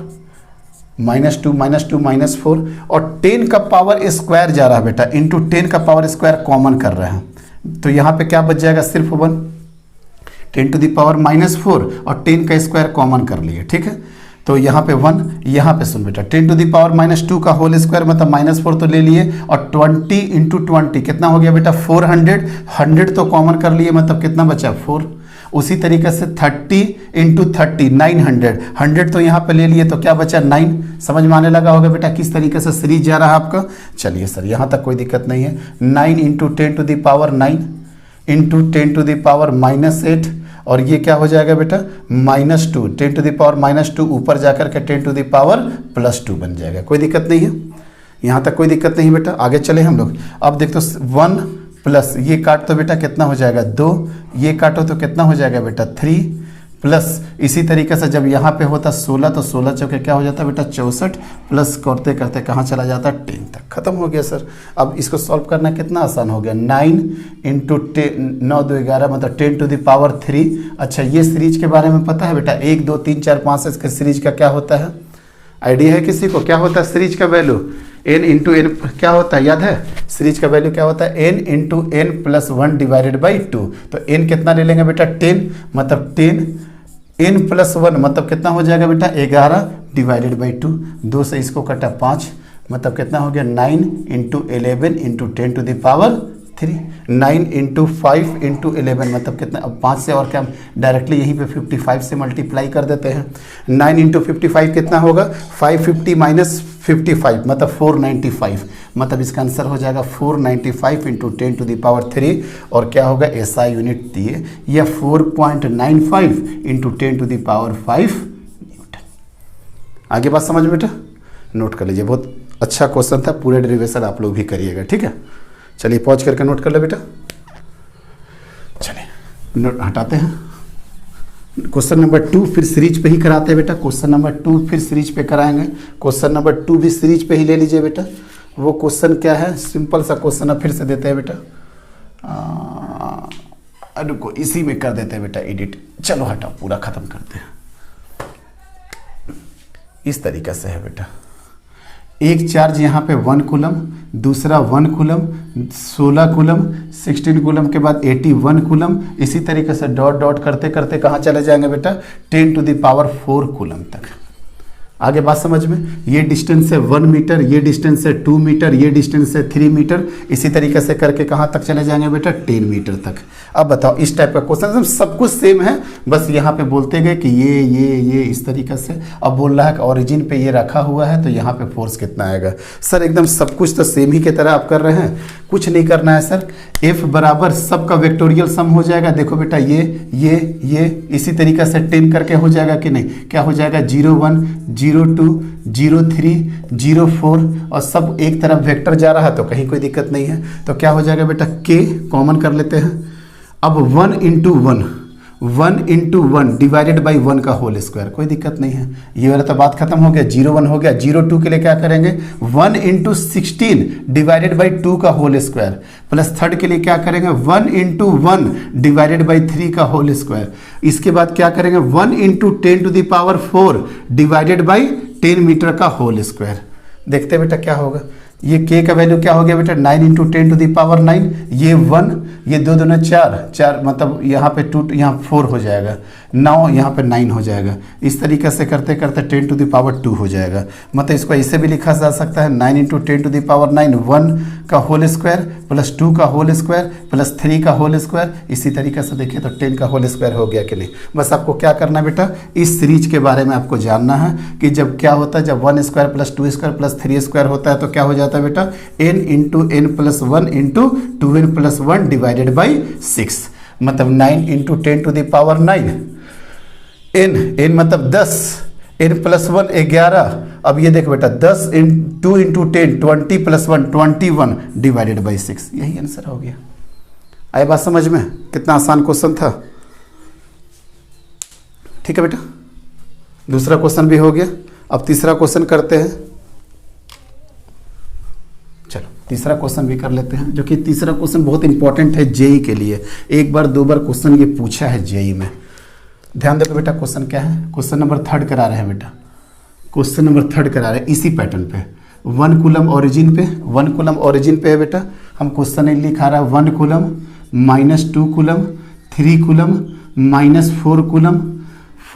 -2 -4 और 10 का पावर स्क्वायर जा रहा है बेटा, इंटू 10 का पावर स्क्वायर कॉमन कर रहे हैं, तो यहाँ पे क्या बच जाएगा सिर्फ 1, 10 टू द पावर -4 और 10 का स्क्वायर कॉमन कर लिए, ठीक है। तो यहाँ पे 1, यहाँ पे सुन बेटा 10 टू द पावर -2 का होल स्क्वायर मतलब -4 तो ले लिए, और 20 इंटू 20 कितना हो गया बेटा 400, 100 तो कॉमन कर लिए मतलब कितना बचा 4। उसी तरीके से 30 इंटू 30 900, 100 तो यहाँ पे ले लिए तो क्या बचा 9। समझ में आने लगा होगा बेटा किस तरीके से सीरीज जा रहा है आपका। चलिए सर यहाँ तक कोई दिक्कत नहीं है। 9 into 10 to the power 9 into 10 to the power -8, और ये क्या हो जाएगा बेटा -2, 10 टू द पावर -2 ऊपर जाकर के 10 टू द पावर +2 बन जाएगा। कोई दिक्कत नहीं है, यहाँ तक कोई दिक्कत नहीं बेटा। आगे चले हम लोग। अब देख तो 1 प्लस ये काट तो बेटा कितना हो जाएगा 2, ये काटो तो कितना हो जाएगा बेटा 3, प्लस इसी तरीके से जब यहाँ पे होता 16 तो 16 चौके क्या हो जाता बेटा 64, प्लस करते करते कहाँ चला जाता 10 तक। खत्म हो गया सर। अब इसको सॉल्व करना कितना आसान हो गया, 9 इंटू 9 2 11 मतलब 10 टू द पावर 3। अच्छा ये सीरीज के बारे में पता है बेटा 1 2 3 4 5 इसके सीरीज का क्या होता है, आइडिया है किसी को? क्या होता है सीरीज का वैल्यू n इंटू एन क्या होता है, याद है? सीरीज का वैल्यू क्या होता है n into N plus 1 divided by 2। तो n कितना ले लेंगे बेटा 10, मतलब 10 n प्लस 1 मतलब कितना हो जाएगा बेटा 11 डिवाइडेड बाई 2। 2 से इसको कटा 5 मतलब कितना हो गया 9 into 11 into 10 to the power 3। 9 into 5 into 11 मतलब कितना, अब 5 से और क्या डायरेक्टली यहीं पे 55 से मल्टीप्लाई कर देते हैं। 9 इंटू 55 कितना होगा 550 माइनस 55 मतलब 495, मतलब इसका आंसर हो जाएगा 495 इंटू 10 टू द पावर 3, और क्या होगा एसआई यूनिट दिए या 4.95 into 10 to the power 5 newton. आगे बात समझ बेटा, नोट कर लीजिए, बहुत अच्छा क्वेश्चन था, पूरे डेरिवेशन आप लोग भी करिएगा, ठीक है। चलिए पॉज करके नोट कर लो बेटा। चलिए नोट हटाते हैं। क्वेश्चन नंबर 2 फिर सीरीज पे ही कराते हैं बेटा। क्वेश्चन नंबर 2 फिर सीरीज पे कराएंगे। क्वेश्चन नंबर 2 भी सीरीज पे ही ले लीजिए बेटा। वो क्वेश्चन क्या है, सिंपल सा क्वेश्चन है, फिर से देते हैं बेटा। रुको इसी में कर देते हैं बेटा एडिट। चलो हटाओ, पूरा खत्म करते हैं। इस तरीके से है बेटा, एक चार्ज यहाँ पे 1 कूलम, दूसरा 1 कूलम, 16 कूलम, 16 कूलम के बाद 81 कूलम, इसी तरीके से डॉट डॉट करते करते कहाँ चले जाएंगे बेटा 10 टू द पावर 4 कूलम तक। आगे बात समझ में, ये डिस्टेंस है 1 मीटर, ये डिस्टेंस है 2 मीटर, ये डिस्टेंस है 3 मीटर, इसी तरीके से करके कहाँ तक चले जाएंगे बेटा 10 मीटर तक। अब बताओ इस टाइप का क्वेश्चन सब कुछ सेम है, बस यहाँ पे बोलते गए कि ये इस तरीके से। अब बोल रहा है कि ओरिजिन पे ये रखा हुआ है तो यहाँ पे फोर्स कितना आएगा। सर एकदम सब कुछ तो सेम ही की तरह आप कर रहे हैं, कुछ नहीं करना है सर। F बराबर सबका वेक्टोरियल सम हो जाएगा। देखो बेटा ये इसी तरीके से 10 करके हो जाएगा कि नहीं, क्या हो जाएगा 01 02 03 04, और सब एक तरफ वेक्टर जा रहा है तो कहीं कोई दिक्कत नहीं है। तो क्या हो जाएगा बेटा K कॉमन कर लेते हैं। अब 1 इंटू 1 1 इंटू 1 डिवाइडेड बाई 1 का होल स्क्वायर, कोई दिक्कत नहीं है। ये वाला तो बात खत्म हो गया, 0 1 हो गया। 0 2 के लिए क्या करेंगे, 1 इंटू 16 डिवाइडेड बाई 2 का होल स्क्वायर, प्लस थर्ड के लिए क्या करेंगे 1 इंटू 1 डिवाइडेड बाई 3 का होल स्क्वायर। इसके बाद क्या करेंगे 1 into 10 to the power 4 divided by 10 metre का होल स्क्वायर। देखते हैं बेटा क्या होगा। ये k का वैल्यू क्या हो गया बेटा 9 इंटू 10 टू द पावर 9, ये 1, ये 2 दूना 4 मतलब यहाँ पे 2 यहाँ 4 हो जाएगा, 9 यहाँ पे 9 हो जाएगा। इस तरीके से करते करते 10 टू द पावर 2 हो जाएगा। मतलब इसको ऐसे भी लिखा जा सकता है 9 इंटू 10 टू द पावर 9, 1 का होल स्क्वायर प्लस 2 का होल स्क्वायर प्लस 3 का होल स्क्वायर। इसी तरीके से देखिए तो 10 का होल स्क्वायर हो गया कि नहीं। बस आपको क्या करना है बेटा, इस सीरीज के बारे में आपको जानना है कि जब क्या होता है, जब 1 square plus 2 square plus 3 square होता है तो क्या हो जाता है बेटा n into n plus 1 into 2n plus 1 divided by 6, मतलब 9 into 10 to the power 9, n मतलब 10, n प्लस 1 11। अब ये देख बेटा 10 2 इंटू 10 20 प्लस 1 21 डिवाइडेड बाई 6, यही आंसर हो गया। आए बात समझ में, कितना आसान क्वेश्चन था। ठीक है बेटा, दूसरा क्वेश्चन भी हो गया। अब तीसरा क्वेश्चन करते हैं। चलो तीसरा क्वेश्चन भी कर लेते हैं, जो कि तीसरा क्वेश्चन बहुत इंपॉर्टेंट है जेई के लिए। एक बार दो बार क्वेश्चन ये पूछा है जेई में। ध्यान देखो बेटा क्वेश्चन क्या है, क्वेश्चन नंबर 3 करा रहे हैं बेटा, क्वेश्चन नंबर 3 करा रहे हैं इसी पैटर्न पे। 1 कूलम ओरिजिन पे, 1 कूलम ओरिजिन पे है बेटा। हम क्वेश्चन नहीं लिखा रहा 1 coulomb -2 coulomb 3 coulomb -4 coulomb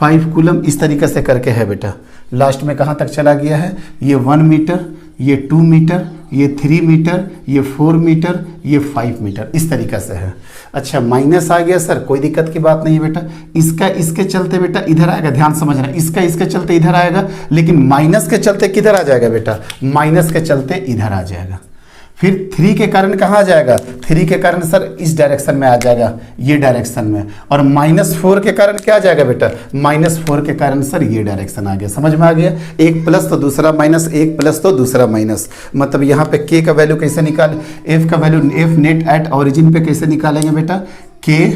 5 coulomb, इस तरीके से करके है बेटा। लास्ट में कहाँ तक चला गया है, ये 1 मीटर, ये 2 मीटर, ये 3 मीटर, ये 4 मीटर, ये 5 मीटर, इस तरीके से है। अच्छा माइनस आ गया सर, कोई दिक्कत की बात नहीं है बेटा। इसका इसके चलते बेटा इधर आएगा, ध्यान समझना, इसका इसके चलते इधर आएगा, लेकिन माइनस के चलते किधर आ जाएगा बेटा, माइनस के चलते इधर आ जाएगा। फिर 3 के कारण कहाँ आ जाएगा, 3 के कारण सर इस डायरेक्शन में आ जाएगा, ये डायरेक्शन में। और -4 के कारण क्या आ जाएगा बेटा, -4 के कारण सर ये डायरेक्शन आ गया। समझ में आ गया, एक प्लस तो दूसरा माइनस, एक प्लस तो दूसरा माइनस। मतलब यहाँ पे k का वैल्यू कैसे निकाल, f का value f net at origin पे कैसे निकालेंगे बेटा, k।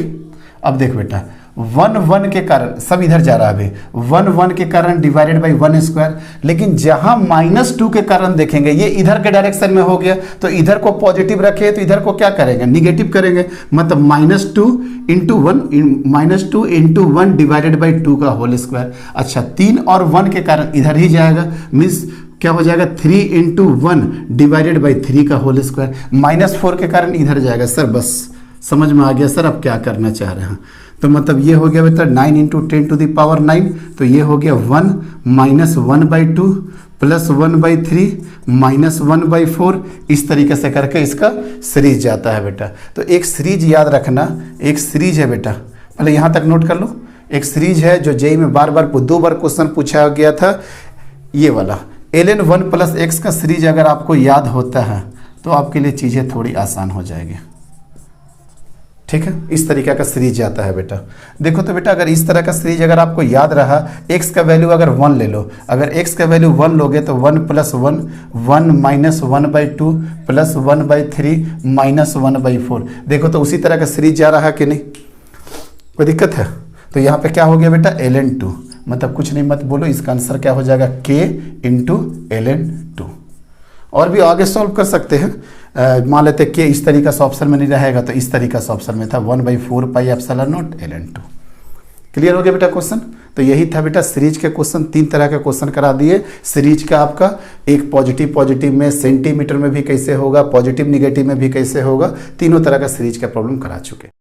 अब देख बेटा 1 1 के कारण सब इधर जा रहा है अभी, 1 1 के कारण डिवाइडेड बाई 1 स्क्वायर। लेकिन जहां -2 के कारण देखेंगे ये इधर के डायरेक्शन में हो गया, तो इधर को पॉजिटिव रखे तो इधर को क्या करेंगे, निगेटिव करेंगे। मतलब -2 इंटू 1 डिवाइडेड बाई 2 का होल स्क्वायर। अच्छा 3 और 1 के कारण इधर ही जाएगा, मीन्स क्या हो जाएगा 3 इंटू 1 डिवाइडेड बाई 3 का होल स्क्वायर। -4 के कारण इधर जाएगा। सर बस समझ में आ गया सर, अब क्या करना चाह रहे हैं। तो मतलब ये हो गया बेटा 9 इंटू 10 टू द पावर 9, तो ये हो गया 1 -1/2 प्लस 1/3 -1/4। इस तरीके से करके इसका सीरीज जाता है बेटा। तो एक सीरीज याद रखना, एक सीरीज है बेटा, पहले यहाँ तक नोट कर लो। एक सीरीज है जो जेई में बार बार 2 बार क्वेश्चन पूछा गया था, ये वाला ln 1 प्लस x का सीरीज अगर आपको याद होता है तो आपके लिए चीज़ें थोड़ी आसान हो जाएगी। ठीक है, इस तरीके का सीरीज जाता है बेटा। देखो तो बेटा अगर इस तरह का सीरीज अगर आपको याद रहा, x का वैल्यू अगर 1 ले लो, अगर x का वैल्यू 1 लोगे तो 1 + 1 1 -1/2 प्लस 1/3 -1/4। देखो तो उसी तरह का सीरीज जा रहा है कि नहीं, कोई दिक्कत है। तो यहाँ पे क्या हो गया बेटा ln 2, मतलब कुछ नहीं मत बोलो, इसका आंसर क्या हो जाएगा k इंटू ln 2। और भी आगे सॉल्व कर सकते हैं, मान लेते कि इस तरीका से ऑप्शन में नहीं रहेगा तो इस तरीका से ऑप्शन में था 1/4 pi epsilon not ln 2। Clear हो गया बेटा क्वेश्चन। तो यही था बेटा सीरीज के क्वेश्चन, 3 तरह के क्वेश्चन करा दिए सीरीज का आपका। एक पॉजिटिव में सेंटीमीटर में भी कैसे होगा, पॉजिटिव निगेटिव में भी कैसे होगा, तीनों तरह का सीरीज का प्रॉब्लम करा चुके।